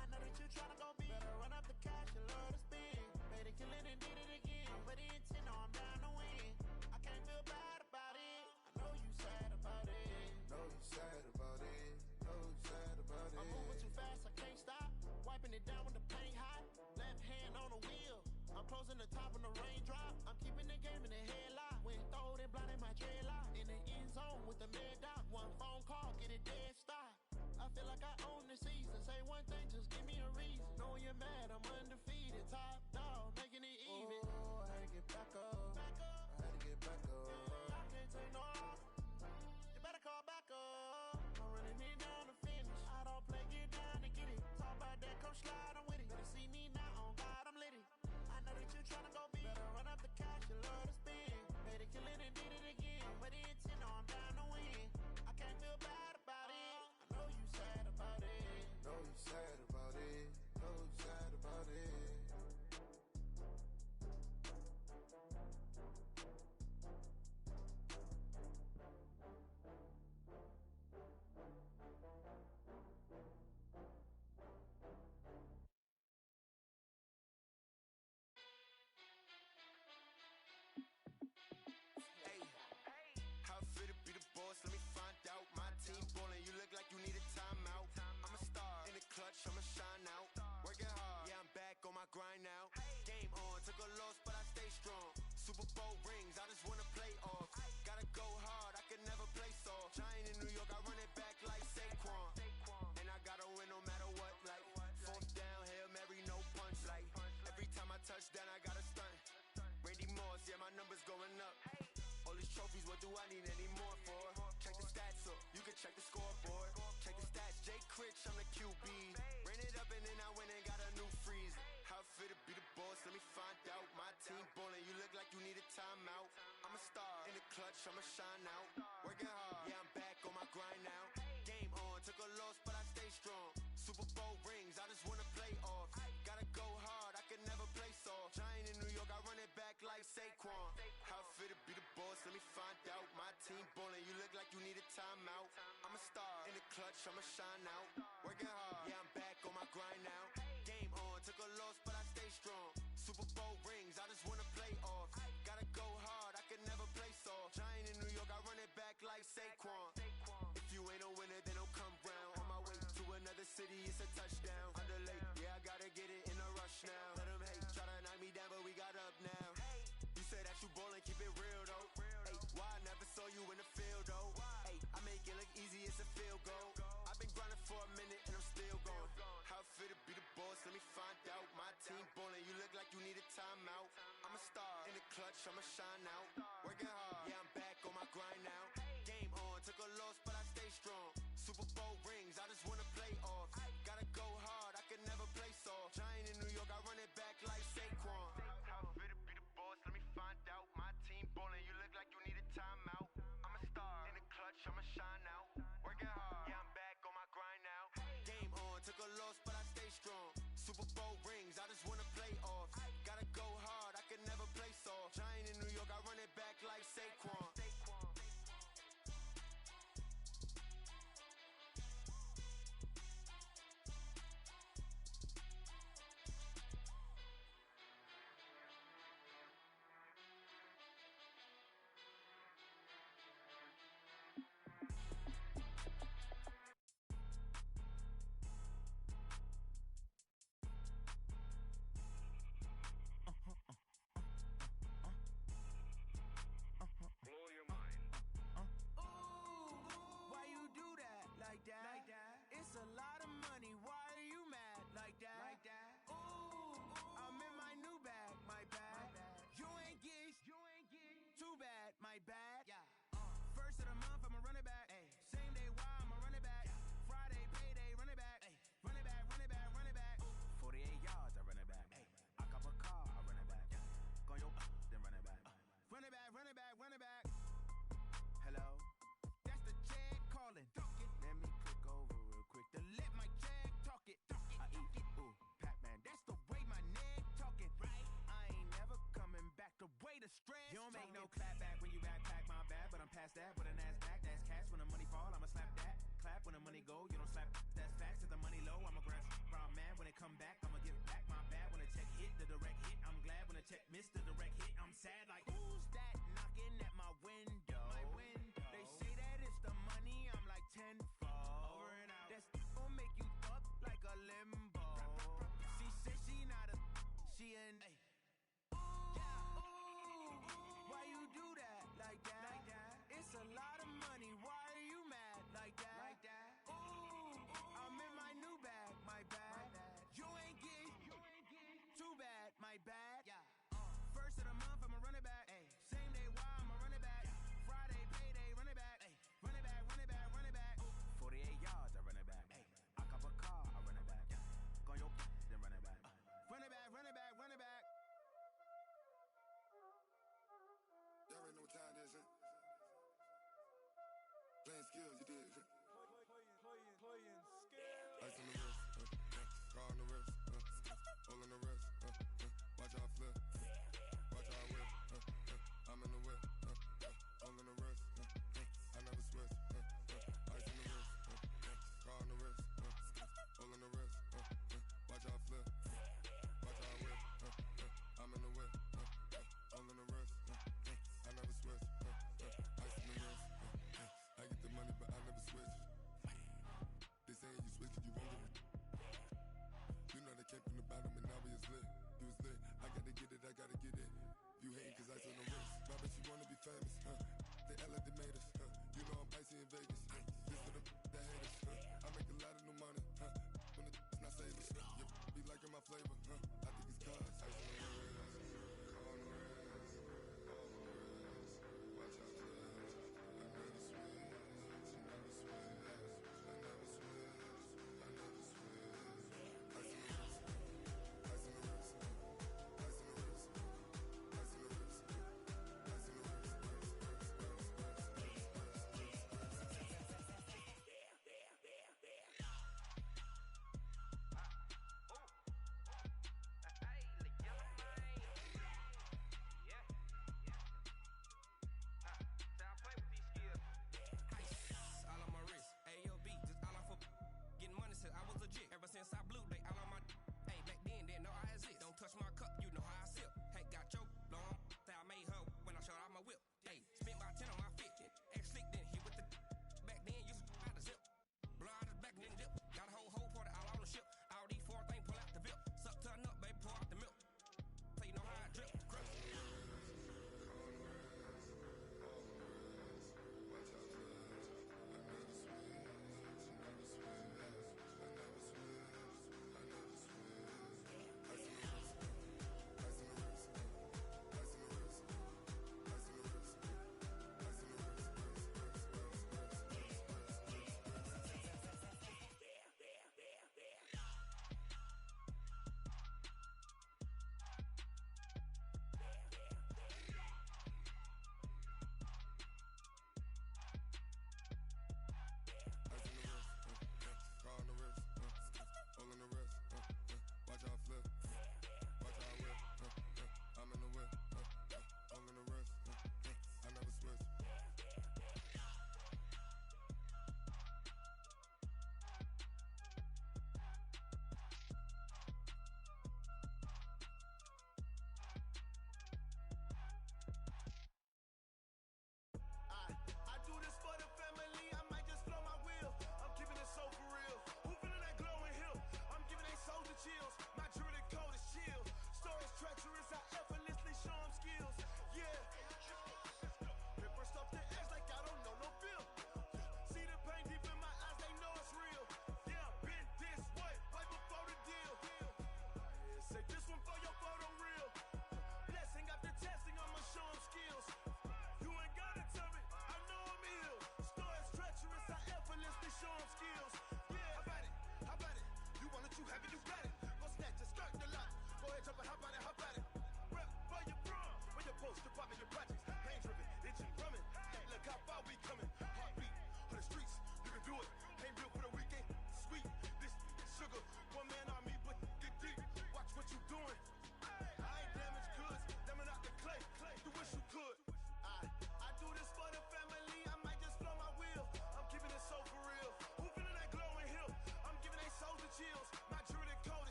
I know that you tryna go big. Better run up the cash, you love to spin. Better kill it and did it again. But the intent, no, I'm down to win. I can't feel bad about it. I know you sad about it. Know you sad about it. Know you sad about it. I'm moving too fast, I can't stop. Wiping it down when the paint hot. Left hand on the wheel. I'm closing the top when the raindrop. I'm keeping the game in the headlock. When throw it, blinding my dreadlock. In the end zone with the mad dot. One phone call, get it dead stop. I feel like I own the season. Say one thing, just give me a reason. Knowing you're mad, I'm undefeated. Top dog, making it even. Oh, I had to get back up. I had to get back up. I can't take no off. You better call back up. I'm running it down to finish. I don't play, get down to get it. Talk about that, come slide, I'm with it. Better see me now, on God, I'm litty. I know that you tryna go big. Better run up the cash, you love to spin. Better kill it and did it again. But the intent, no, I'm down to win. I can't feel bad about it. I know you sad about it. Know you sad about it. Know you sad about it. clutch, I'ma shine out. Working hard, yeah, I'm back on my grind now. Game on, took a loss, but I stay strong. Super Bowl rings, I just wanna play off. Gotta go hard, I can never play soft. Giant in New York, I run it back like Saquon. How fit to be the boss, let me find out. My team ballin', you look like you need a timeout. I'm a star, in the clutch, I'ma shine out. Working hard, yeah, I'm back on my grind now. Game on, took a loss, but I stay strong. Super Bowl rings, I just wanna play off. Gotta go hard, I can never play soft. Giant in New York, I run it back like Saquon. If you ain't a winner, then don't come round. On my way to another city, it's a touchdown. Underlay, yeah, I gotta get it in a rush now. Let them hate, try to knock me down, but we got up now. You say that you ballin', keep it real though. Hey, why I never saw you in the field though? Hey, I make it look easy, it's a field goal. I've been grinding for a minute and I'm still going. How fit to be the boss, let me find out. My team ballin', you look like you need a timeout. I'm a star, in the clutch, I'ma shine out. Working hard, yeah, I'm back on my grind now. Game on, took a loss, but I stay strong. Super Bowl rings, I just wanna play off. Gotta go hard, I can never play soft. Giant in New York, I run it back like Saquon. How fit to be the boss, let me find out. My team ballin', you look like you need a timeout. I'm a star, in the clutch, I'ma shine out. Working hard, yeah, I'm back on my grind now. Game on, took a loss, but I stay strong. Super Bowl rings, I just wanna play off. Gotta go hard, I can never play soft. Giant in New York, I run it back like Saquon. Why you do that like that? Like that? It's a lot of money. Why are you mad like that? Like that? Ooh, I'm in my new bag. My bad. You ain't geeks. Too bad. My bad. Yeah. First of the month, I'ma run it back. Ay. Same day, why I'ma run it back. Friday, payday, run it back. Ay. Run it back, run it back, run it back. 48 yards, I run it back. Ay. I cop a car, I run it back. Go your then run it back. Run it back, run it back, run it back. Hello? That's the check calling. Let me click over real quick to let my check talk it. I eat it. Ooh, Pac-Man, that's the way my neck talking. Right? I ain't never coming back. The way the stress. You don't make no clap back when you backpack my bad, but I'm past that with a NASDAQ. That's cash when the money fall, I'ma slap that. Clap when the money go, you don't slap. That's facts. If the money low, I'ma grab. I'm mad when it come back, I'ma give back my bad when the check hit the direct hit. I'm glad when the check missed the direct hit. I'm sad like who's that knocking at my window? My window. They say that it's the money, I'm like tenfold. Over and out. That's gon' make you up like a limbo. She said she not a, she an. Ay. Why you do that like that? Like that? It's a lot of money. Why are you mad like that? Like that? Ooh, I'm in my new bag. My bad. You ain't geek. Too bad. My bad. Yeah. First of the month, I'ma run it back. Ay. Same day, why I'ma run it back. Friday, payday, run it back. Ay. Run it back, run it back, run it back. 48 yards, I run it back. Ay. I cop a car, I run it back. Go your then run it back. Run it back, run it back, run it back. Y'all already know what time it is, huh? Playing skills, you did. Playing skills. Ice on the wrist, car on the wrist, hole in the wrist, watch how I flip, watch how I whip, I'm in the whip, hole in the wrist, I never switch, ice on the wrist, car on the wrist, hole in the wrist, watch how I flip, watch how I whip, I'm in the whip, hole in the wrist, I never switch, ice on the wrist, I get the money but I never switch. They say you switch cause you won't get it. You know they came from the bottom and now we is lit. You was lit, I gotta get it, I gotta get it. You hating cause ice on the wrist. Why bet you wanna be famous, huh? They act like they made us, huh? You know I'm icy in Vegas, this for the that hate us, huh? I make a lot of new money, huh? When the not saving, you be liking my flavor, huh? I think it's cause ice on the wrist, on the wrist, on the wrist. Watch out, cuz I never switch, I never switch.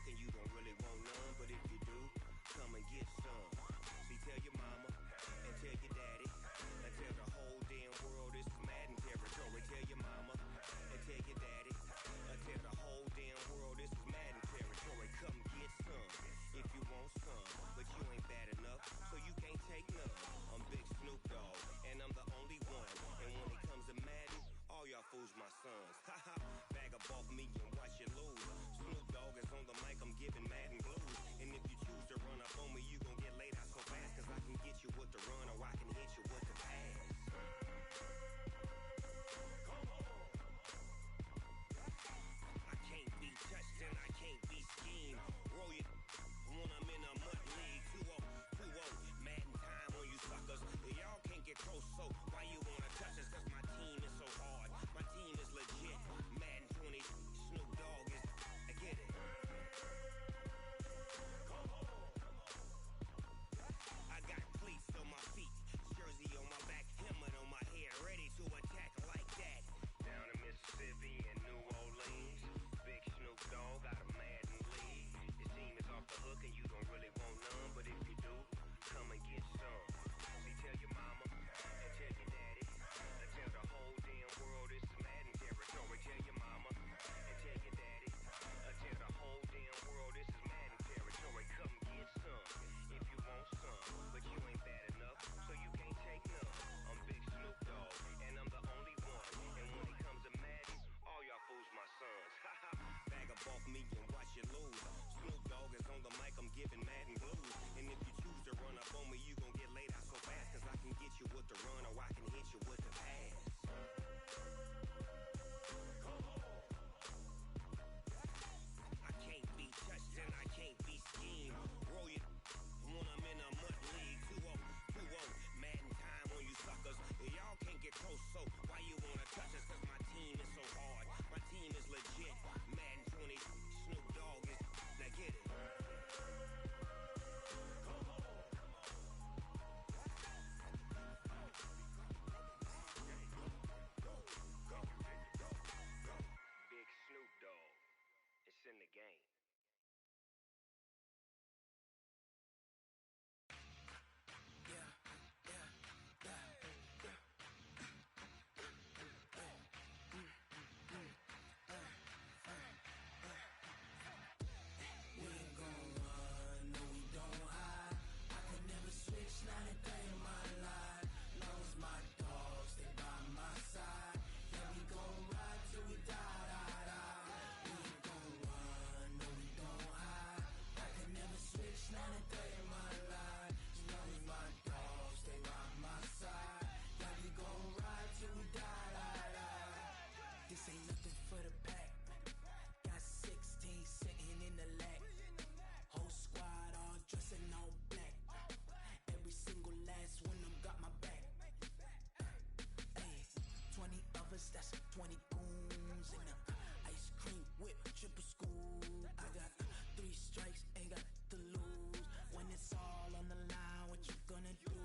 hook and you don't really want none, but if you do, come and get some. See, tell your mama and tell your daddy and tell the whole damn world this is Madden territory. Tell your mama and tell your daddy and tell the whole damn world this is Madden territory. Come get some if you want some, but you ain't bad enough, so you can't take none. I'm Big Snoop Dogg, and I'm the only one. And when it comes to Madden, all y'all fools my sons. Haha, bag up off me and watch you lose. Snoop Dogg is on the mic, I'm giving Madden blues. And if you choose to run up on me, you gon' get laid out so fast, cause I can get you with the run or I can hit you with the pass. I can't be touched and I can't be schemed. Roll you when I'm in a mud league. 2-0, 2-0, Madden time on you suckers. Y'all can't get close, so why you wanna touch us? Cause my team is so hard, my team is legit. Madden 20, Snoop Dogg is, I get it. I got cleats on my feet, jersey on my back, helmet on my head, ready to attack like that. Down in Mississippi and New Orleans, Big Snoop Dogg got a Madden league. Your team is off the hook and you don't really want none, but if you do, come and get some. See, tell your mama and tell your daddy and tell the whole damn world this is Madden territory. Tell your mama and tell your daddy and tell the whole damn world this is Madden territory. Come get some if you want some, but you ain't bad enough, so you can't take none. I'm Big Snoop Dogg, and I'm the only one. And when it comes to Madden, all y'all fools my sons. Haha, bag up off me and watch you lose. Snoop Dogg is on the mic, I'm giving Madden blues. And if you choose to run up on me, you gon' get laid out so fast, cause I can get you with the run or I can hit you with the pass. I can't be touched and I can't be schemed. Roll you when I'm in a mud league. 2-0, 2-0, Madden time on you suckers. Y'all can't get close, so why you wanna touch us? Cause my team is so hard, my team is legit. Madden 20, Snoop Dogg is, now get it. Big Snoop Dogg, it's in the game. This ain't nothing for the pack. Got 16 sitting in the lag. Whole squad all dressing all black. Every single last one of them got my back. Hey, 20 of us, that's 20 goons in the ice cream whip, triple school. I got 3 strikes, ain't got to lose. When it's all on the line, what you gonna do?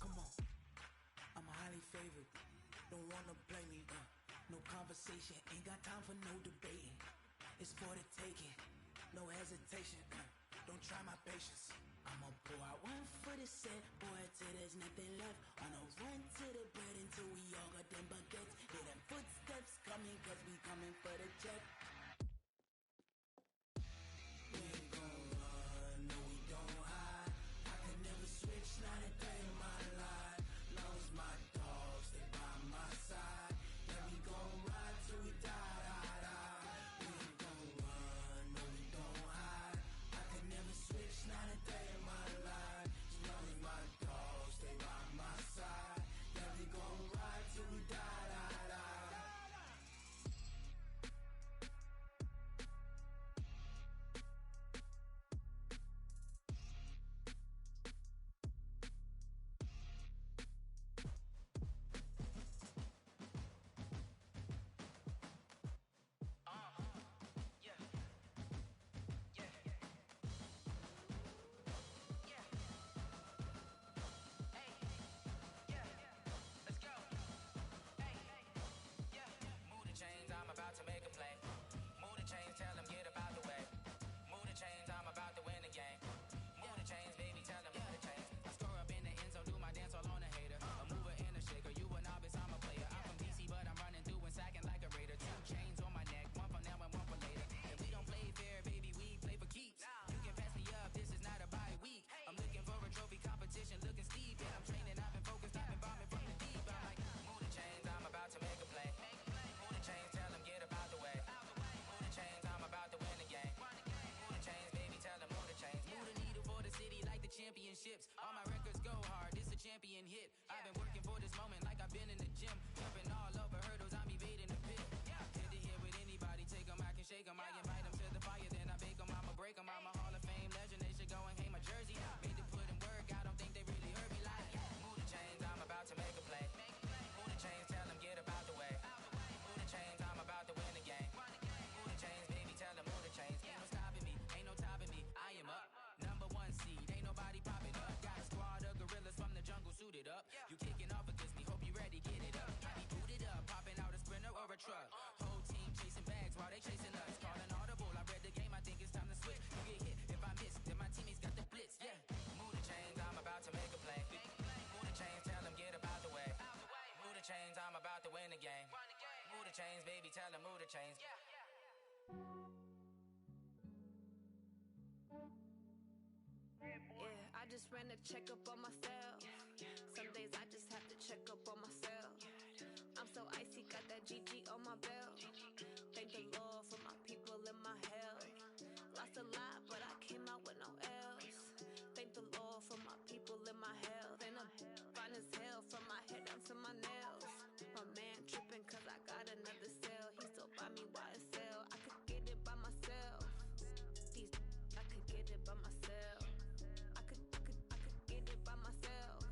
Come on, I'm highly favored. Don't wanna play me, no conversation, ain't got time for no debating. It's for the taking, no hesitation. Don't try my patience. I'ma pour out one for the set, boy, till there's nothing left. On a run to the bread until we all got them baguettes. Hear them footsteps coming, cause we coming for the check. We ain't gon' run, no we don't hide. I can never switch, not a day in my life. Long as my dogs stay by my side. Yeah, we gon' ride till we die, die, die. We ain't gon' run, no we don't hide. I can never switch, not a day in my life. As long as my dogs stay by my side. Yeah, we gon' ride till we die, die, die. chains, I'm about to win the game. Move the chains, baby, tell them move the chains. Yeah, I just ran a checkup on myself. Some days I just have to check up on myself. I'm so icy, got that GG on my belt. Thank the Lord for my people in my health. Lost a lot, but I came out with no L's. Thank the Lord for my people in my health. And I'm fine as hell from my head down to my nails. My man tripping cause I got another cell. He still buy me YSL. I could get it by myself. I could get it by myself. I could get it by myself.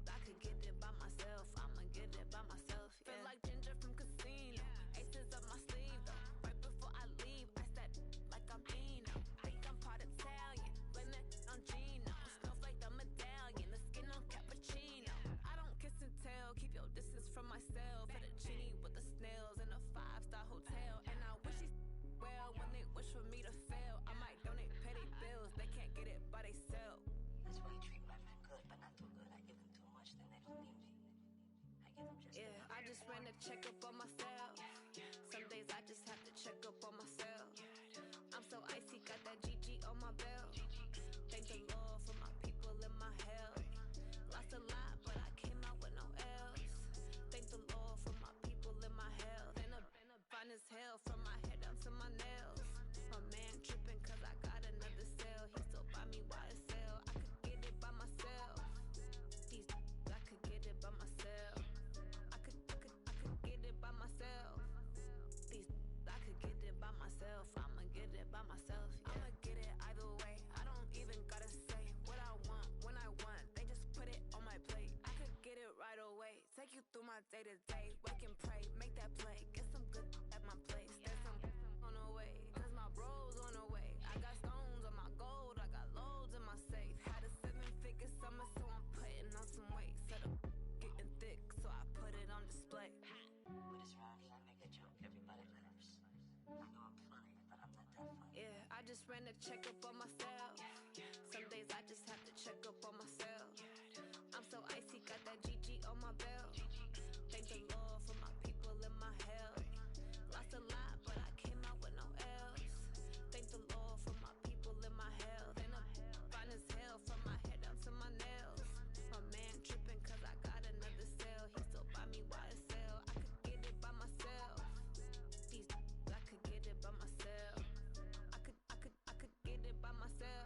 I could get it by myself. I'ma get it by myself. Yeah. Feel like Ginger from Casino. Aces up my sleeve though. Right before I leave, I said like I'm Eno. Think I'm part Italian. Blame it on Gino. Smells like the medallion. The skin on cappuccino. I don't kiss and tell. Keep your distance from myself. For the genie with the snails in a 5-star hotel. And I wish he well when they wish for me to fail. I might donate petty bills. They can't get it by they sell. That's why you treat my man good, but not too good. I give them too much, then they don't need me. I give them just yeah, I just ran a checkup on myself. Some days I just have to check up on myself. I'm so icy, got that GG on my belt. Thank the Lord for my people in my health. Lost a lot, but I came out with no L's. Thank the Lord for my people in my health. And I'm fine as hell from my head down to my nails. My man tripping cause I got another cell. He still buy me YSL. I could get it by myself. I could get it by myself. I could get it by myself. I could get it by myself. I'ma get it by myself. Yeah. I'ma get it either way. I don't even gotta say what I want when I want. They just put it on my plate. I could get it right away. Take you through my day to day. Wake and pray, make that play. Get some good at my place. There's some on the way. Cause my bro's on the way. I got stones on my gold. I got loads in my safe. Had a 7-figure summer, so I'm putting on some weight. Set up getting thick, so I put it on display. With this round here, I make a joke everybody laughs. I know I'm funny, but I'm not that funny. Yeah, I just ran a checkup on myself. Some days I just have to check up on myself. I'm so icy, got that GG on my belt. Thank the Lord for my people in my health. Lost a lot, but I came out with no L's. Thank the Lord for my people in my health. And I'm fine as hell from my head down to my nails. My man tripping cause I got another cell. He still buy me YSL. I could get it by myself. I could get it by myself. I could get it by myself.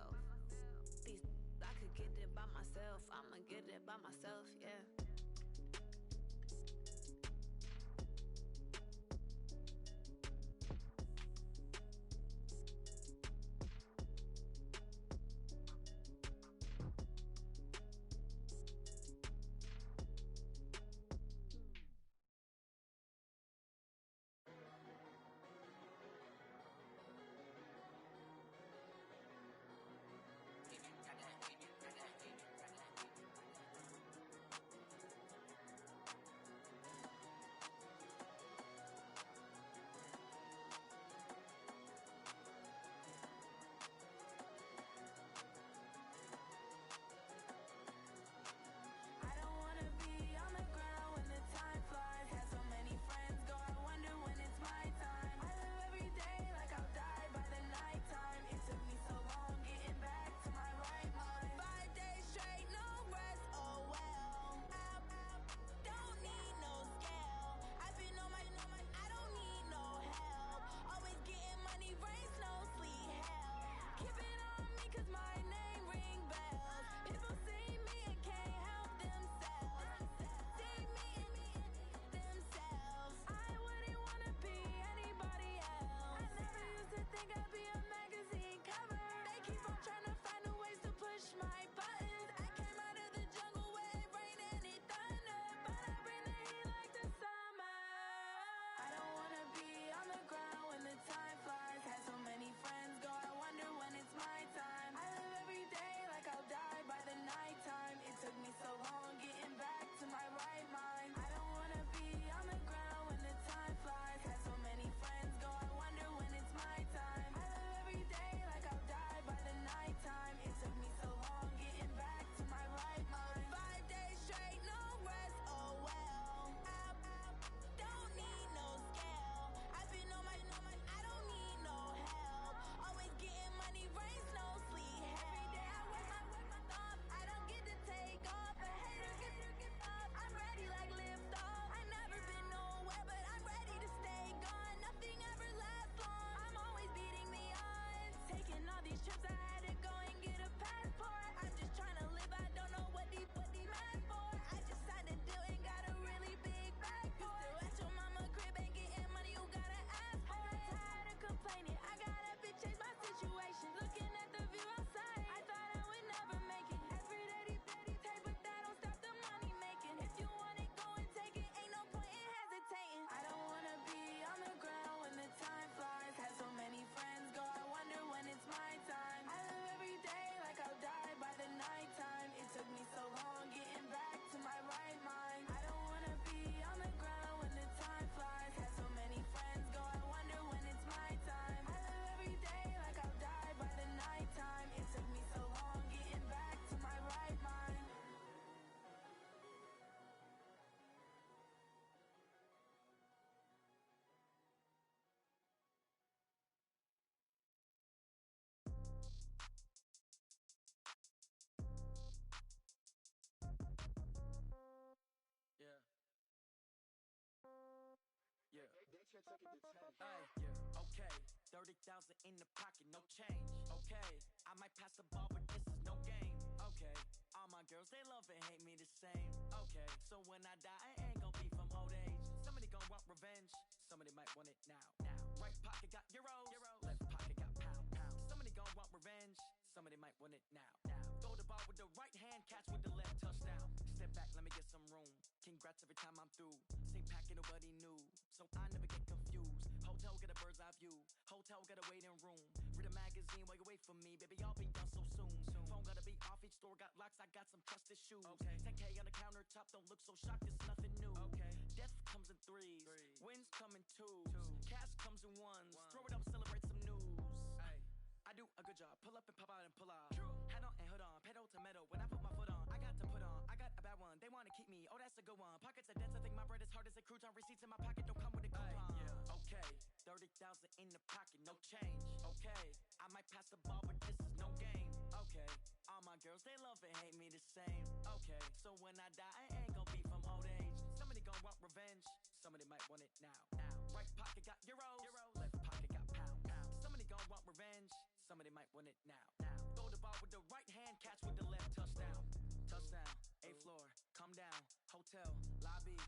Ay, yeah, okay. 30,000 in the pocket, no change. Okay, I might pass the ball, but this is no game. Okay, all my girls, they love and hate me the same. Okay, so when I die, I ain't gon' be from old age. Somebody gon' want revenge, somebody might want it now. Right pocket got euros, left pocket got pound. Somebody gon' want revenge, somebody might want it now. Throw the ball with the right hand, catch with the left, touchdown. Step back, let me get some room. Congrats every time I'm through. Same packet, nobody knew, so I never get confused. Hotel get a bird's eye view. Hotel got a waiting room. Read a magazine while you wait for me, baby. I'll be done so soon. Phone gotta be off. Each store got locks. I got some trusted shoes. Okay. 10K on the countertop. Don't look so shocked. It's nothing new. Okay. Death comes in threes. Wins come in twos. Cash comes in ones. Throw it up, celebrate some news. Ay. I do a good job. Pull up and pop out and pull out. Head on and hood on. Pedal to metal. When I put my foot on, I got to put on. I got a bad one. They wanna keep me. Oh, that's a good one. Pockets are dense. I think my bread is hard as a crouton. Receipts in my pocket don't come with a coupon. Yeah. Okay. 30,000 in the pocket, no change. Okay, I might pass the ball, but this is no game. Okay, all my girls, they love and hate me the same. Okay, so when I die, I ain't gon' be from old age. Somebody gon' want revenge, somebody might want it now. Right pocket got euros, left pocket got pound. Somebody gon' want revenge, somebody might want it now. Throw the ball with the right hand, catch with the left, touchdown. Touchdown, 8th floor, come down, hotel, lobby.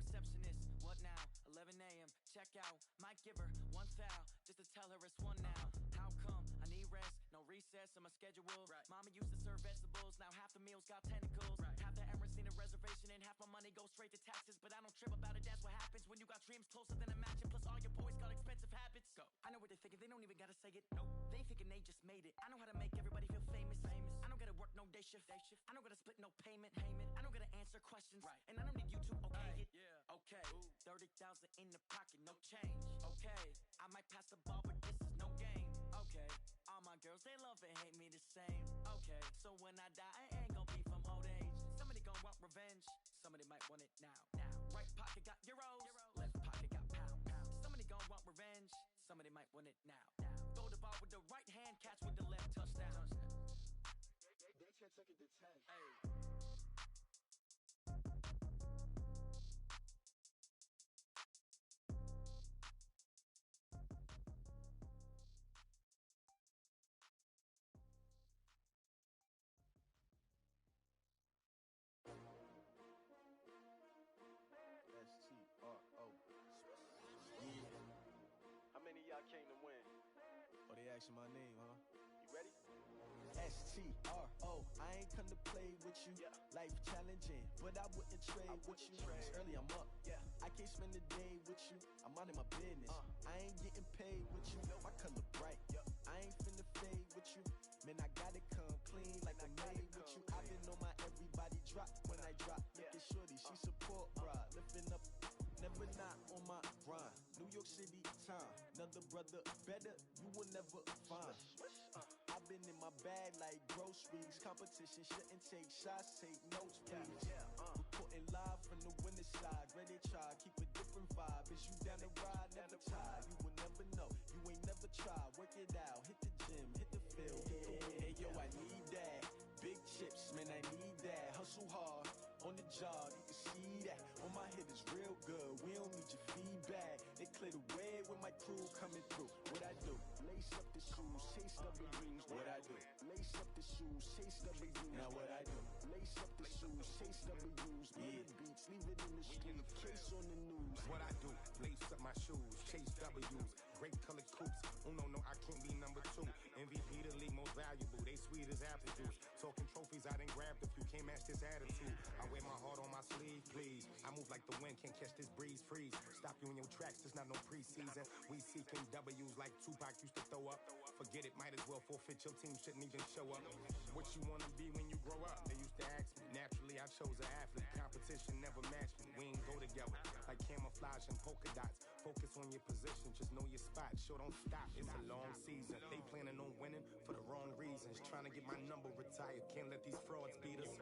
Receptionist, what now? 11 a.m. Check out. Might give her one foul just to tell her it's one now. How come? I need rest, no recess in my schedule. Right. Mama used to serve vegetables, now half the meals got tentacles. Right. Half the Emirates need a reservation and half my money goes straight to taxes. But I don't trip about it, that's what happens when you got dreams closer than a mansion. Plus all your boys got expensive habits. Go. I know what they're thinking, they don't even gotta say it. Nope. They thinking they just made it. I know how to make everybody feel famous. I don't gotta work no day shift. I don't gotta split no payment. I don't gotta answer questions. Right. And I don't need you to okay it. Yeah. Okay. 30,000 in the pocket, no change. Okay, I might pass the ball, but this is no game. Okay, all my girls, they love and hate me the same. Okay, so when I die, I ain't gon' be from old age. Somebody gon' want revenge, somebody might want it now. Right pocket got euros, left pocket got pound. Somebody gon' want revenge, somebody might want it now. Throw the ball with the right hand, catch with the left, touchdown. They can't take it to 10. Hey. S-T-R-O. Yeah. How many of y'all came to win? Oh, they asking my name, huh? You ready? S-T-R-O. I ain't come to play with you. Yeah. Life challenging, but I wouldn't trade with you. It's early, I'm up. Yeah. I can't spend the day with you. I'm out of my business. I ain't getting paid with you. My color bright. Yep. I ain't finna fade with you. Man, I gotta come clean like I'm made with you. I've been on my everybody drop when I drop. Look at shorty, she support bra. Lifting up, never not on my grind. New York City time. Another brother better, you will never find. I've been in my bag like groceries. Competition shouldn't take shots, take notes, please. Reporting live from the winner side. Ready to try, keep a different vibe. Is you down the ride, never tired. You will never know, you ain't never tried. Work it out, hit the gym, hit the field. Hey yo, I need that. Big chips, man, I need that. Hustle hard on the job, you can see that. On my head is real good, we don't need your feedback. They clear the way with my crew coming through. What I do? Lace up the shoes, chase W's. What I do? Lace up the shoes, chase W's. Now what I do? Lace up the shoes, chase W's. Yeah. Beats, leave it in the street, case on the news. What I do? Lace up my shoes, chase W's. Great colored coops. Oh no, I can't be number 2. MVP the league most valuable. They sweet as apple juice. Talking trophies, I done grabbed a few. Can't match this attitude. I wear my heart on my sleeve, please. I move like the wind, can't catch this breeze. Freeze. Stop you in your tracks, there's not no preseason. We seeking W's like Tupac used to throw up. Forget it, might as well forfeit. Your team shouldn't even show up. What you wanna be when you grow up? They used to ask me. Naturally, I chose an athlete. Competition never matched me. We ain't go together like camouflage and polka dots. Focus on your position, just know your spot. Sure, don't stop. It's a long season. They planning on winning for the wrong reasons. Trying to get my number retired. Can't let these frauds beat us.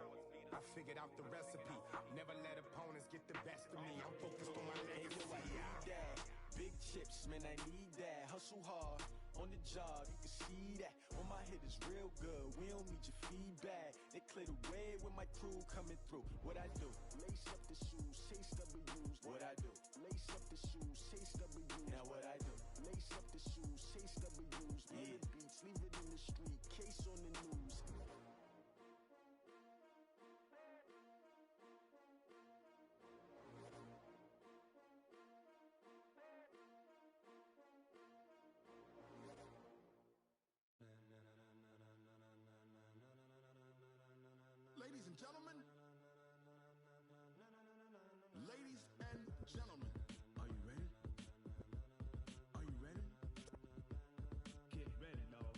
I figured out the recipe. Never let opponents get the best of me. I'm focused on my legacy. I need that. Big chips, man, I need that. Hustle hard on the job, you can see that. On my head is real good, we don't need your feedback. They clear the way with my crew coming through. What I do? Lace up the shoes, chase W's. What I do? Lace up the shoes. on the news. Ladies and gentlemen, ladies and gentlemen, are you ready? Are you ready? Get ready, dog.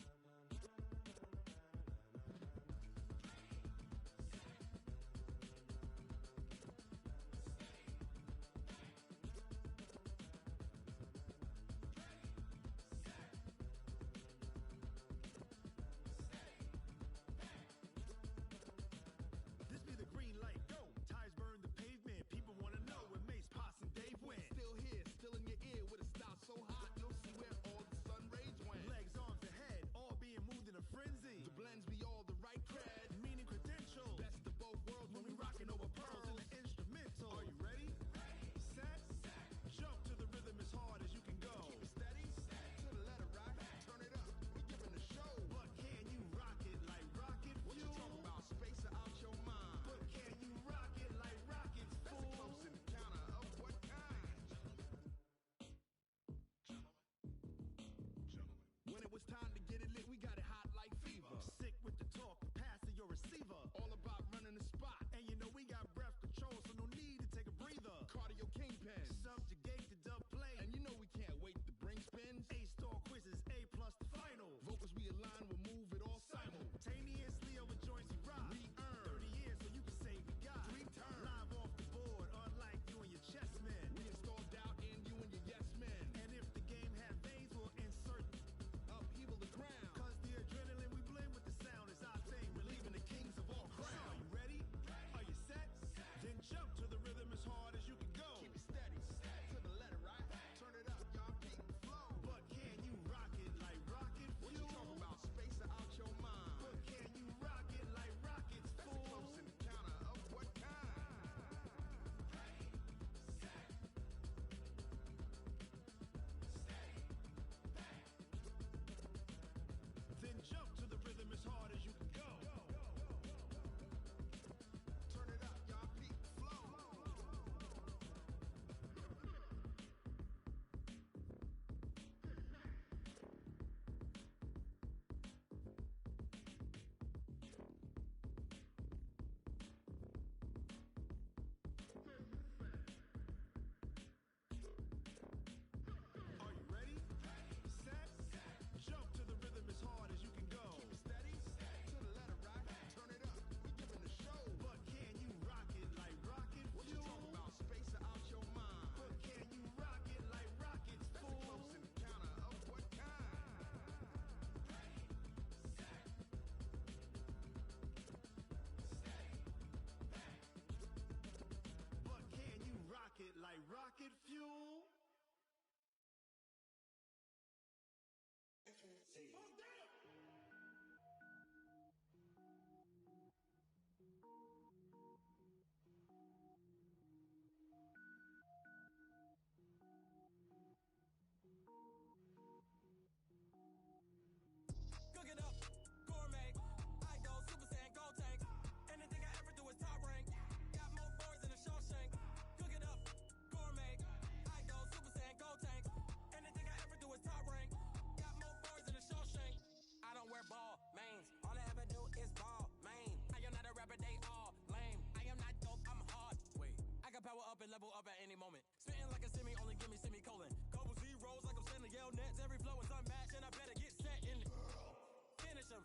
This be the green light, go. Tires burn the pavement. People wanna know when Mace, Potts, and Dave went. Still here, still in your ear with a style so hot, you'll see where all the sun rays went. Legs, arms, and head, all being moved in a frenzy. The blends be all the right cred, meaning credentials. Best of both worlds when we rockin' over pearls in the instrumental. Are you ready? Set, jump to the rhythm as hard as you can go. Keep it steady, to the letter right. Turn it up, we giving the show. But can you rock it like rocket fuel? What you talking about? Space out your mind. But can you rock it like rockets, fool? That's a close encounter of what kind? When it was time to get it lit, we got it hot like fever. Sick with the talk, pass to your receiver. All about running the spot. And you know we got breath control, so no need to take a breather. Cardio kingpin, subjugate the dub play. And you know we can't wait to bring spins. A-star quizzes, A plus the final. Vocals we align, we'll move it all simultaneously over joints we rock. We earn 30 years, so you can say we got 3 turns. Live off the board, unlike you and your chess men. We install doubt in you and your yes men. And if the game had veins, we'll insert upheaval the ground. Cause the adrenaline we blend with the sound is our thing, relieving the kings of all crowns. Are you ready? Are you set? Then jump to the rhythm as hard as you can go. Keep it steady, to the letter right. Turn it up, y'all beat the flow. But can you rock it like rocket fuel? What you talking about? Space out your mind. But can you rock it like rockets, fool? That's a close encounter of what kind? Then jump to the rhythm as hard as you can go. Turn it up, y'all beat the flow. Are you ready? Set, jump to the rhythm as hard as you can go. Keep it steady, to the letter right. Turn it up, we giving the show. But can you rock it like rocket fuel? What you talking about? Space out your mind. But can you rock it like rockets, fool? That's a close encounter of what kind? But can you rock it like rocket fuel? Cook it up, gourmet. I go Super Saiyan, go tank. Anything I ever do is top rank. Got more boys than a Shawshank. Cook it up, gourmet. I go Super Saiyan, go tank. Anything I ever do is top rank. Got more boys than a Shawshank. I don't wear ball mains. All I ever do is ball main. I am not a rapper, they all lame. I am not dope, I'm hard. Wait, I can power up and level up at any moment. Spitting like a semi, only give me semicolon. Couple zeros like I'm sending yell nets. Every flow is unmatched and I better get set in. Finish them.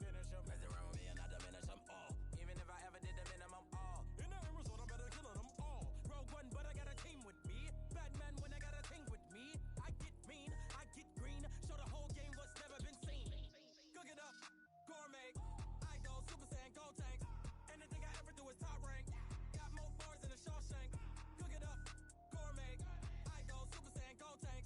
Mess around with me and I diminish them all. Even if I ever did the minimum all. In the end result, I'm better killing them all. Rogue One, but I got a team with me. Batman when I got a team with me. I get mean, I get green. Show the whole game what's never been seen. Cook it up, gourmet. I go Super Saiyan, go tank. Anything I ever do is top rank. Got more boys than a Shawshank. Cook it up, gourmet. I go Super Saiyan, go tank.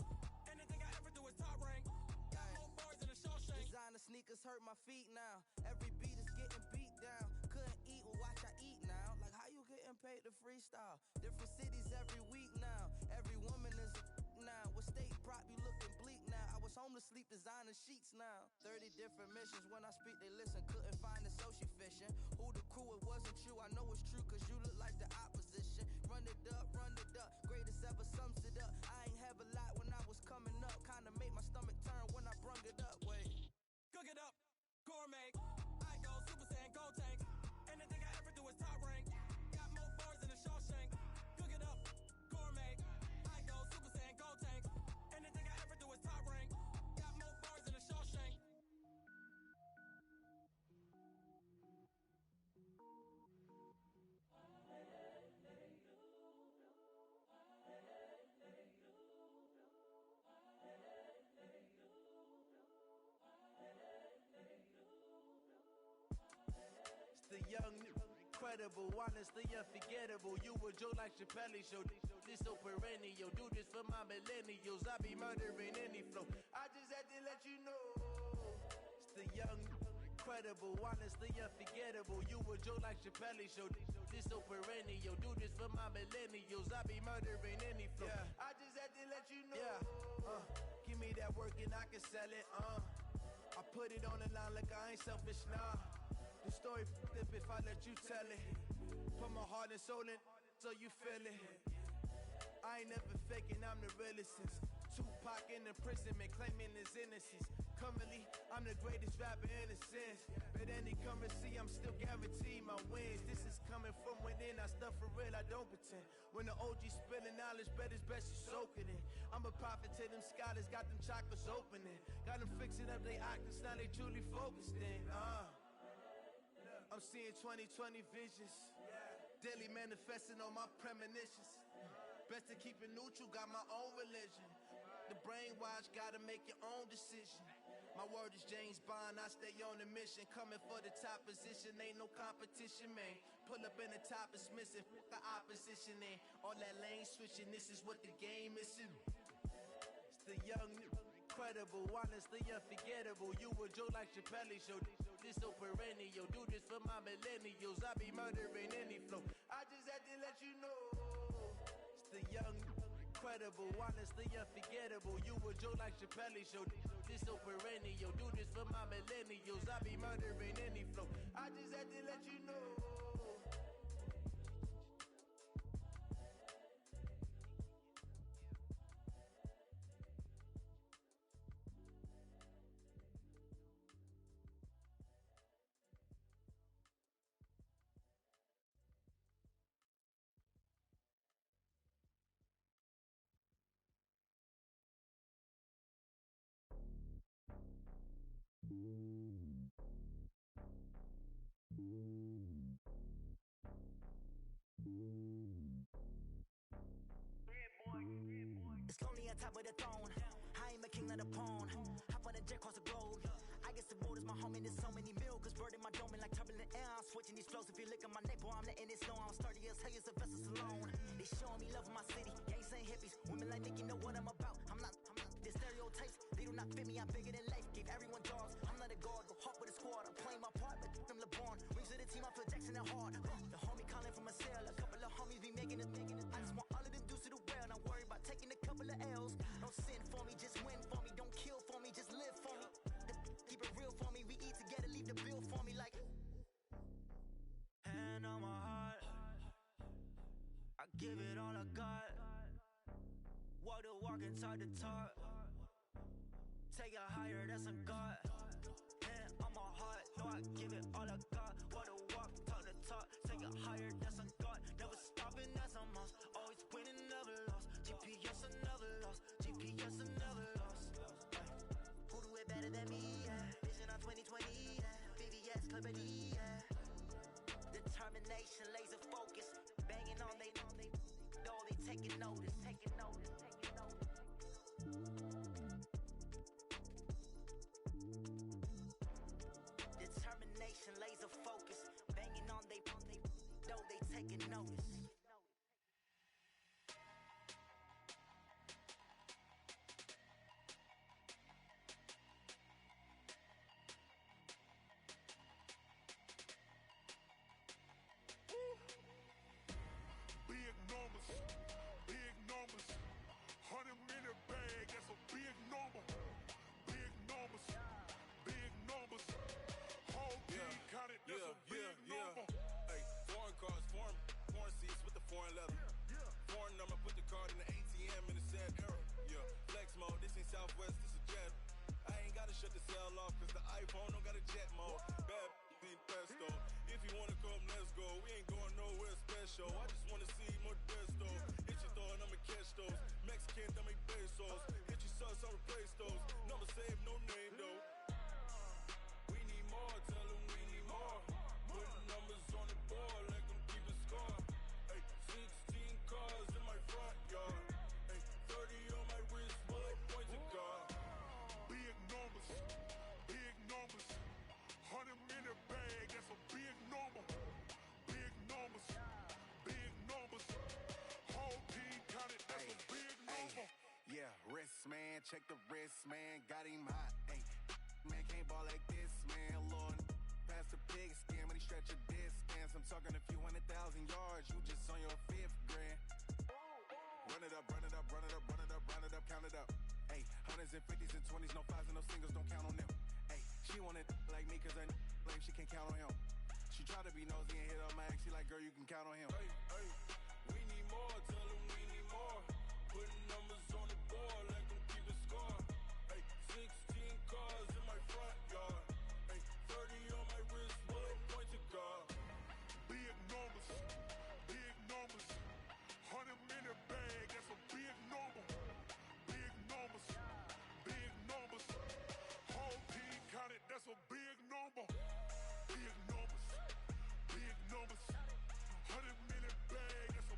Anything I ever do is top rank. Got more boys than a Shawshank. Designer sneakers hurt my feet now. Every beat is getting beat down. Couldn't eat, well watch I eat now. Like how you getting paid to freestyle? Different cities every week now. Every woman is a now. What state prop you looking bleak now? I was homeless sleep designer sheets now. 30 different missions. When I speak, they listen. Couldn't find the social fishing. Who the crew, it wasn't you. I know it's true, cause you look like the opposition. Run it up, greatest ever sums it up. I ain't have a lot when I was coming up. Kinda made my stomach turn when I brung it up. Wait. Cook it up, gourmet. I go Super Saiyan, go tank. Anything I ever do is top rank. Got more bars than a Shawshank. Cook it up, gourmet. I go Super Saiyan, go tank. Anything I ever do is top rank. Got more bars than a Shawshank. The young, incredible, honestly unforgettable. You a Joe like Chappelle show. This so perennial. Do this for my millennials. I be murdering any flow. I just had to let you know. It's the young, incredible, honestly unforgettable. You a Joe like Chappelle show. This so perennial. Do this for my millennials. I be murdering any flow. Yeah. I just had to let you know. Yeah. Give me that work and I can sell it. I put it on the line like I ain't selfish, nah. The story f***ed up if I let you tell it. Put my heart and soul in so you feel it. I ain't never faking, I'm the realest since Tupac in imprisonment, claiming his innocence. Currently, I'm the greatest rapper in a sense. But any currency, I'm still guaranteed my wins. This is coming from within, I stuff for real, I don't pretend. When the OG spilling knowledge, bet it's best you soak it in. I'm a prophet to them scholars, got them chakras opening. Got them fixing up they octaves, now they truly focused in. I'm seeing 2020 visions. Daily manifesting on my premonitions. Best to keep it neutral, got my own religion. The brainwash, gotta make your own decision. My word is James Bond, I stay on a mission. Coming for the top position, ain't no competition, man. Pull up in the top is missing, the opposition in. All that lane switching, this is what the game is. It's the young, incredible, honestly unforgettable. You a Joe like Chappelle show. This so perennial. Do this for my millennials. I be murdering any flow. I just had to let you know. It's the young, incredible, honestly unforgettable. You a Joe like Chappelle show. This so perennial. Do this for my millennials. I be murdering any flow. I just had to let you know. It's lonely on top of the throne. I am a king, not a pawn. Hop on a jet across the globe. I guess the world is my home and there's so many milkers. Bird in my dome and like turbulent air. I'm switching these flows. If you look at my neck, boy, I'm letting it snow. I'm sturdy as hell as a vessel alone. They showing me love in my city. Gangs saying hippies. Women like Nicki know what I'm about. I'm not the stereotypes. They do not fit me. I'm bigger than life. Gave everyone dogs. I'm not a guard. Go hard with a squad. I'm playing my part, but them LeBron. Rings to the team. I feel Jackson and hard. The homie calling from a cell. A couple of homies be making it. I just want all of them dudes to do well. Not worry about taking a couple of L's. Don't sin for me, just win for me. Don't kill for me, just live for me. Keep it real for me. We eat together, leave the bill for me like. Hand on my heart, I give it all I got. Walk the walk and talk the talk. Take it higher, that's a God. Hand on my heart, no, I give it all I got. Walk the walk, talk the talk. Take it higher, that's a God. Never stopping, that's a must. Always winning, never lost. GPS, I never lost. GPS, I never lost. Who do it better than me? Yeah. Vision on 2020. Yeah. VVS, Clippity. Yeah. Determination, laser focus. Banging on they taking notice. Determination, laser focus. Banging on they taking notice. Big numbers, 100 in the bag, that's a big number. Big foreign leather. Foreign number, put the card in the ATM in the sad era. Yeah, flex mode, this ain't Southwest, this is Jet. I ain't gotta shut the cell off, cause the iPhone don't got a jet mode. Bad need pesto. If you wanna come, let's go. We ain't going nowhere special. I just wanna see Modesto. Hit your thought, I'ma catch those. Mexican, dame pesos. Hit your sauce, I'll replace those. Number save, no name though. We need more, tell them we need more. Putting numbers on the board, let them keep a score. Ay, 16 cars in my front yard. Ay, 30 on my wrist, bullet point to God. Big numbers, big numbers. 100 in the bag, that's a big number. Big numbers, big numbers. Whole team counted, that's a big number. Yeah, wrist man, check the wrist man, got him hot. Ay, man can't ball like this, man. Lord, pass the pig skin when he stretch a distance. I'm talking a few 100,000 yards, you just on your 5th grand. Run it up, run it up, run it up, run it up, run it up, count it up. Ay, hundreds and 50s and 20s, no 5s and no singles, don't count on them. Ay, she wanted like me cause I like she can't count on him. She tried to be nosy and hit up my ex, she like, girl, you can count on him. Ay, ay, we need more, tell them we need more. Putting numbers on the board, let them keep a score. Ay, 16 cars in my front yard. Ay, 30 on my wrist, bullet point to God. Big numbers, big numbers. 100 in the bag, that's a big number. Big numbers, big numbers. Whole team counted, that's a big number. Big numbers, big numbers. 100 in the bag, that's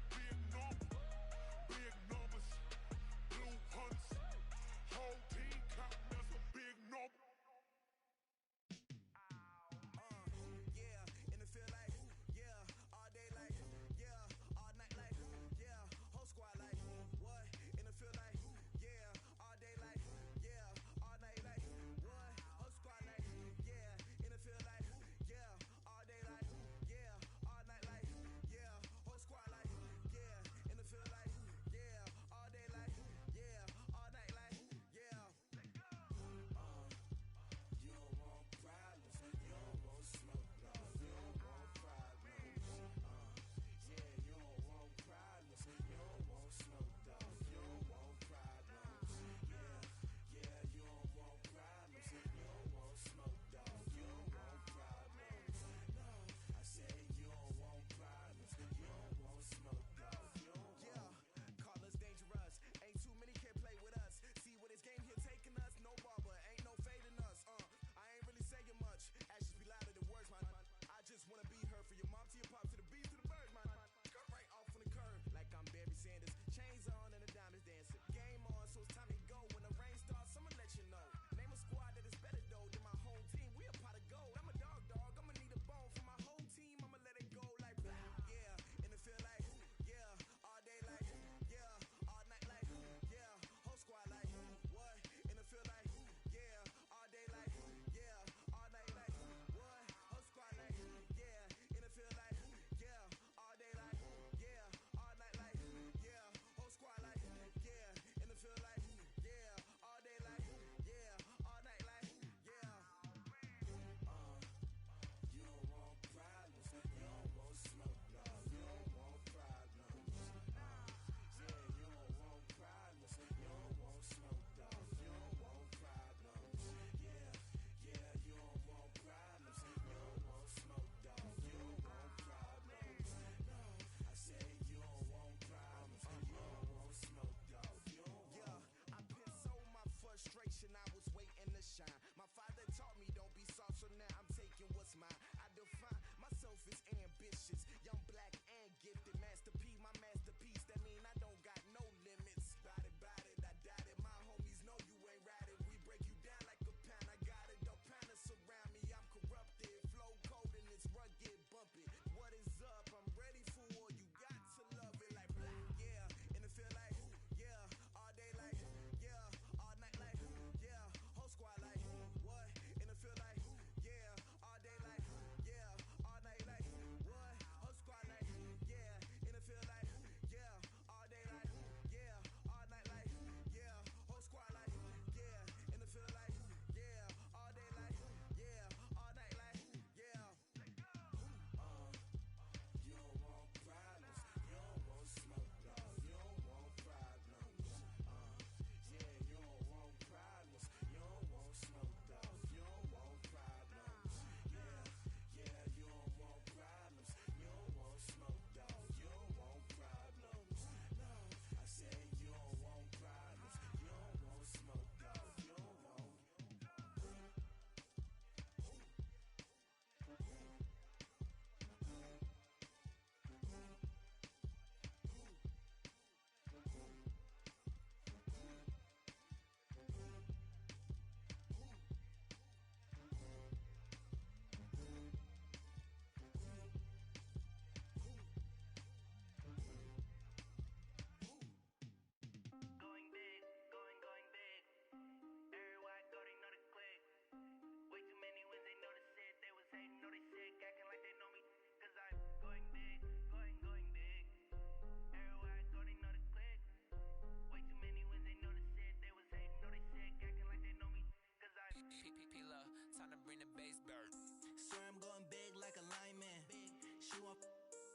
She want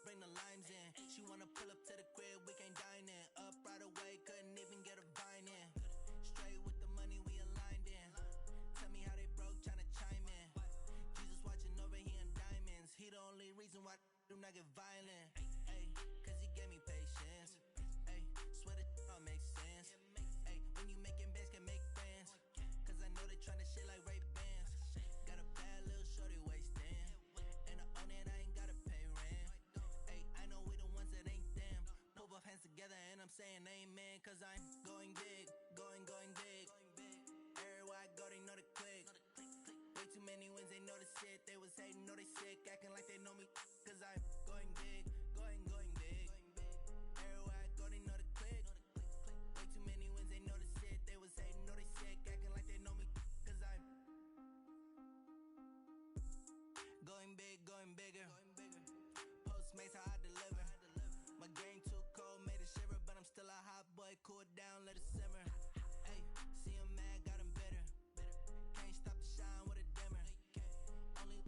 bring the limes in. She wanna pull up to the crib, we can't dine in. Up right away, couldn't even get a vine in. Straight with the money we aligned in. Tell me how they broke, tryna chime in. Jesus watching over, he in diamonds. He the only reason why do not get violent. Ay, cause he gave me patience. Ay, swear that all makes sense. Ay, when you making bands, can make friends. Cause I know they tryna shit like Ray Bans. Got a bad little shorty wasting. And I own it, I ain't gotta pay rent. Ay, I know we the ones that ain't them. Pull both hands together and I'm saying amen. Cause I'm going big, going big. Everywhere I go, they know the click. Way too many wins, they know the shit. They was hating, know they sick, acting like they know me. Cause I'm going big, going big. Everywhere I go, they know the click. Way too many wins, they know the shit. They was hating, know they sick, acting like they know me. Cause I'm going big, going bigger. Postmates, how I deliver. My game too cold, made it shiver. But I'm still a hot boy, cool it down, let it simmer. Ay, see him mad, got him bitter. Can't stop the shine with a dimmer. Only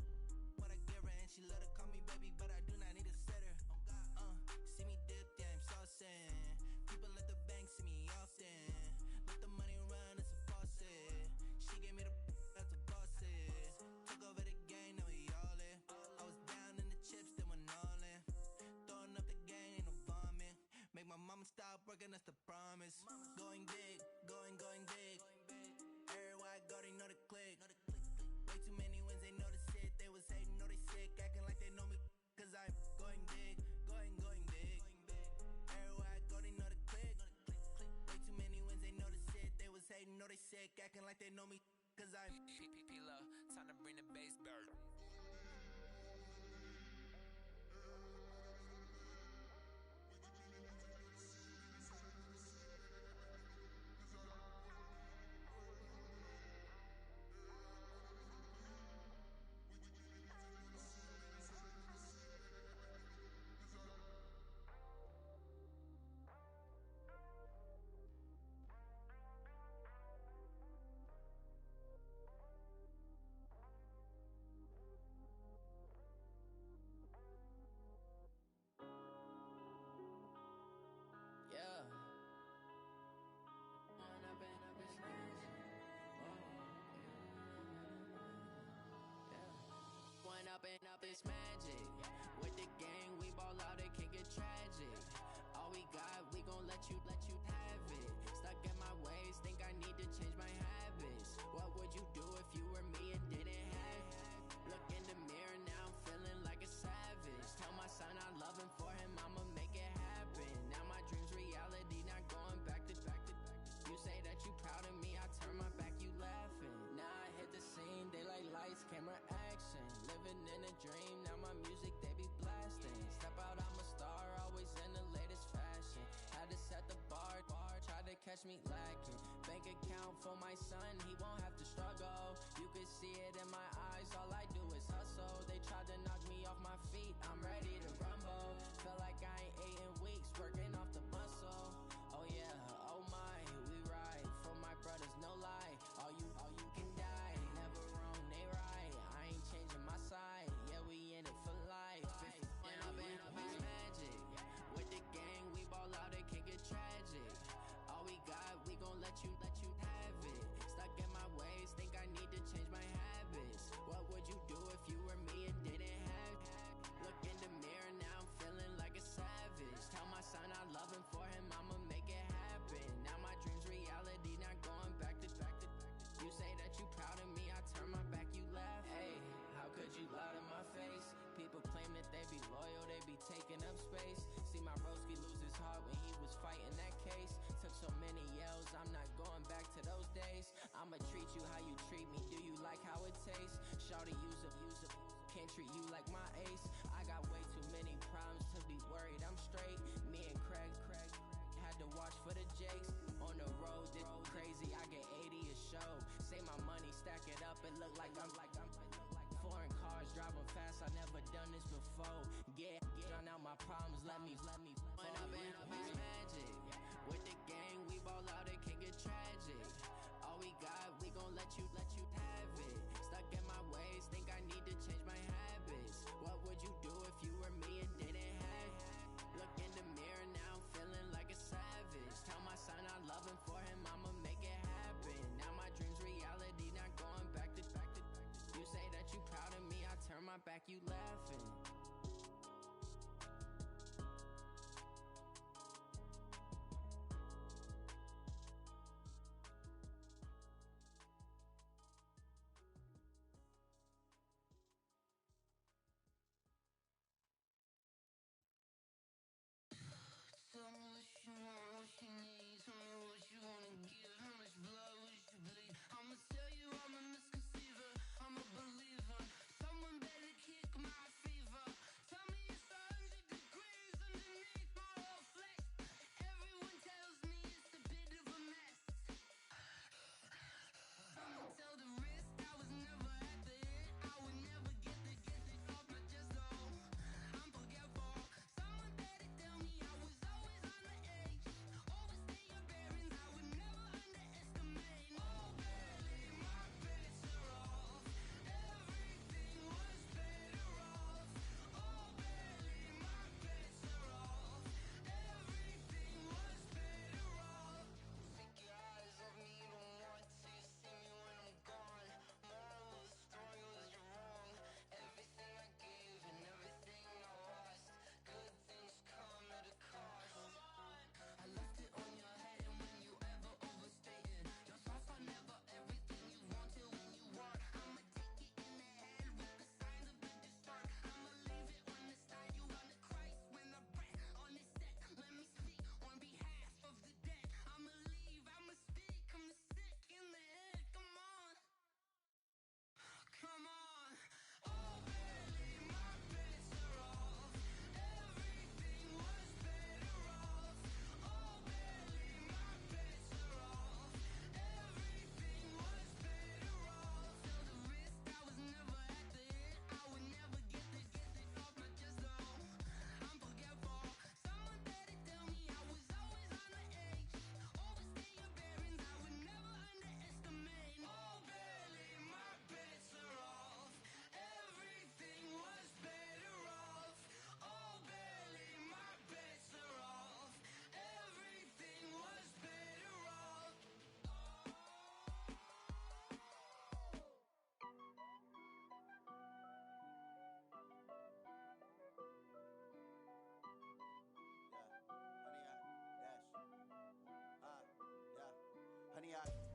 what I give her, and she love to call me baby, but I do not need a sitter. See me dip, yeah, I'm saucing. People at the bank see me often. Let the money run, it's a faucet. She gave me the that's a boss it. Took over the game, now we all in. I was down in the chips, then went all in. Throwing up the game, ain't no vomit. Make my mama stop working, that's the promise. Going big, going big. Everywhere I go, they know the click. Way too many wins, they know the shit. They was hating, know they sick, acting like they know me. Cause I'm going big, going big. Everywhere I go, they know the click. Way too many wins, they know the shit. They was hating, know they sick, acting like they know me. Cause I'm P-Lo, time to bring the bass bird. Yeah. One up and up, it's magic. With the gang, we ball out, it can get tragic. All we got, we gon' let you have it. Stuck in my ways, think I need to change my habits. What would you do if you were me and didn't have it? Look in the mirror, now I'm feeling like a savage. Tell my son I love him, for him I'ma make it happen. Now my dream's reality, not going back to back. You say that you proud of me, I turn my back, you laughing. Now I hit the scene, daylight lights, camera action. Living in a dream, now my music they be blasting. Step out, I'm a star, always in the latest fashion. Had to set the bar, tried to catch me lacking. Bank account for my son, he won't have to struggle. You can see it in my eyes, all I do is hustle. They tried to knock me off my feet, I'm ready to rumble. Feel like I ain't ate in weeks, working off the muscle. Oh yeah, oh my, we ride for my brothers, no lie. All you can die, never wrong, they right. I ain't changing my side, yeah, we in it for life. When up and up is magic. With the gang, we ball out, it can get tragic. All we got, we gon' let you have it. Stuck in my ways, think I need to change my habits. What would you do if you were me and didn't have it? Look in the mirror, now I'm feeling like a savage. Tell my son I love him, for him I'ma make it happen. Now my dream's reality, not going back to back. You say that you proud of me, I turn my back, you laugh. Hey, how could you lie to my face? People claim that they be loyal, they be taking up space. See my broski lose his heart when he was fighting that case. Took so many yells, I'm not going back to those days. I'ma treat you how you treat me, do you like how it tastes? Shawty, use up, can't treat you like my ace. I got way too many problems to be worried, I'm straight. Me and Craig had to watch for the Jakes. On the road, this crazy, I get 80 a show. Say my money, stack it up, it look like I'm foreign cars, driving fast, I never done this before. Yeah, drown out my problems, let me When up and up is magic. With the gang, we ball out, it can get tragic. All we got, we gon' let you have it. Stuck in my ways, think I need to change my habits. What would you do if you were me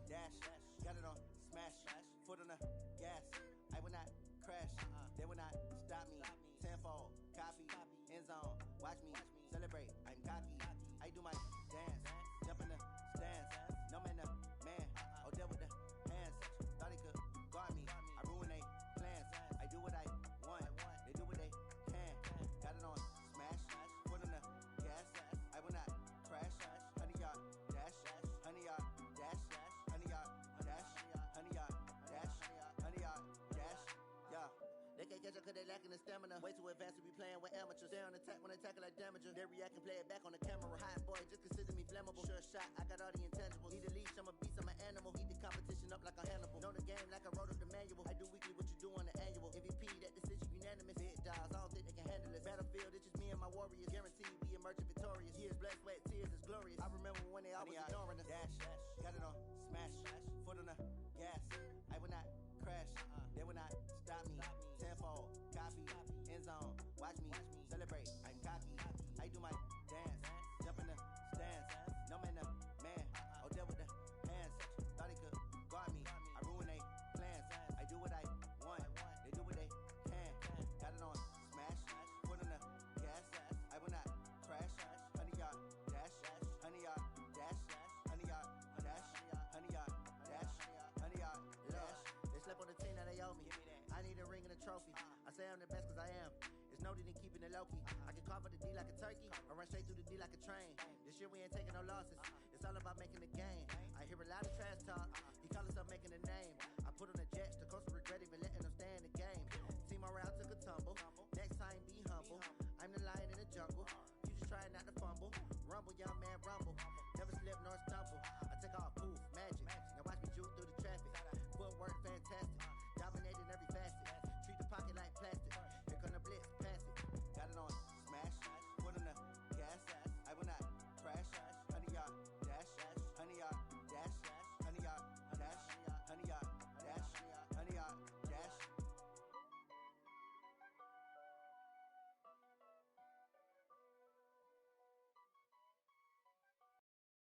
dash. Got it on smash, foot on the gas. I will not crash, they will not stop me. Tenfold, copy, end zone. Watch me celebrate. I'm cocky. I do my dance, jump in the stands. No man, the man. Oh, deal with the hands. Thought he could guard me. I ruin they plans. I do what I want. They do what they can. Got it on smash, foot on the gas. I will not crash. 100-yard dash, 100-yard dash, 100-yard dash, 100-yard dash, 100-yard dash. Yeah. They can't catch up cause they lacking the stamina. Way too advanced to be playing with amateurs. They on attack when they tackle like damager. They react and play it back on the camera. Hot boy, just consider me flammable. Sure shot, I got all the intangibles. Need a leash, I'm a beast, I'm an animal. Heat the competition up like a Hannibal. Know the game like I wrote up the manual. I do weekly what you do on the annual. MVP, that decision unanimous. Big dogs, I don't think they can handle it. Battlefield, it's just me and my warriors. Guaranteed we emerge victorious. Years, blood, sweat, tears is glorious. I remember when they always ignoring us. Dash, got it on smash, foot on the gas. I will not crash, they will not stop me. Tenfold, copy, end zone. Watch me celebrate. I'm cocky. I do my dance, jump in the stands. No man, the man. Oh, deal with the hands. Thought he could guard me. I ruin they plans. I do what I want. They do what they can. Got it on smash, foot on the gas. I will not crash. 100-yard dash, 100-yard dash, 100-yard dash, 100-yard dash, 100-yard dash. They slept on the team that they owe me. I need a ring and a trophy. I say I'm the best cause I am. It's noted in keeping it low-key. I can carve up the D like a turkey, or run straight through the D like a train. This year we ain't taking no losses. It's all about making the game. I hear it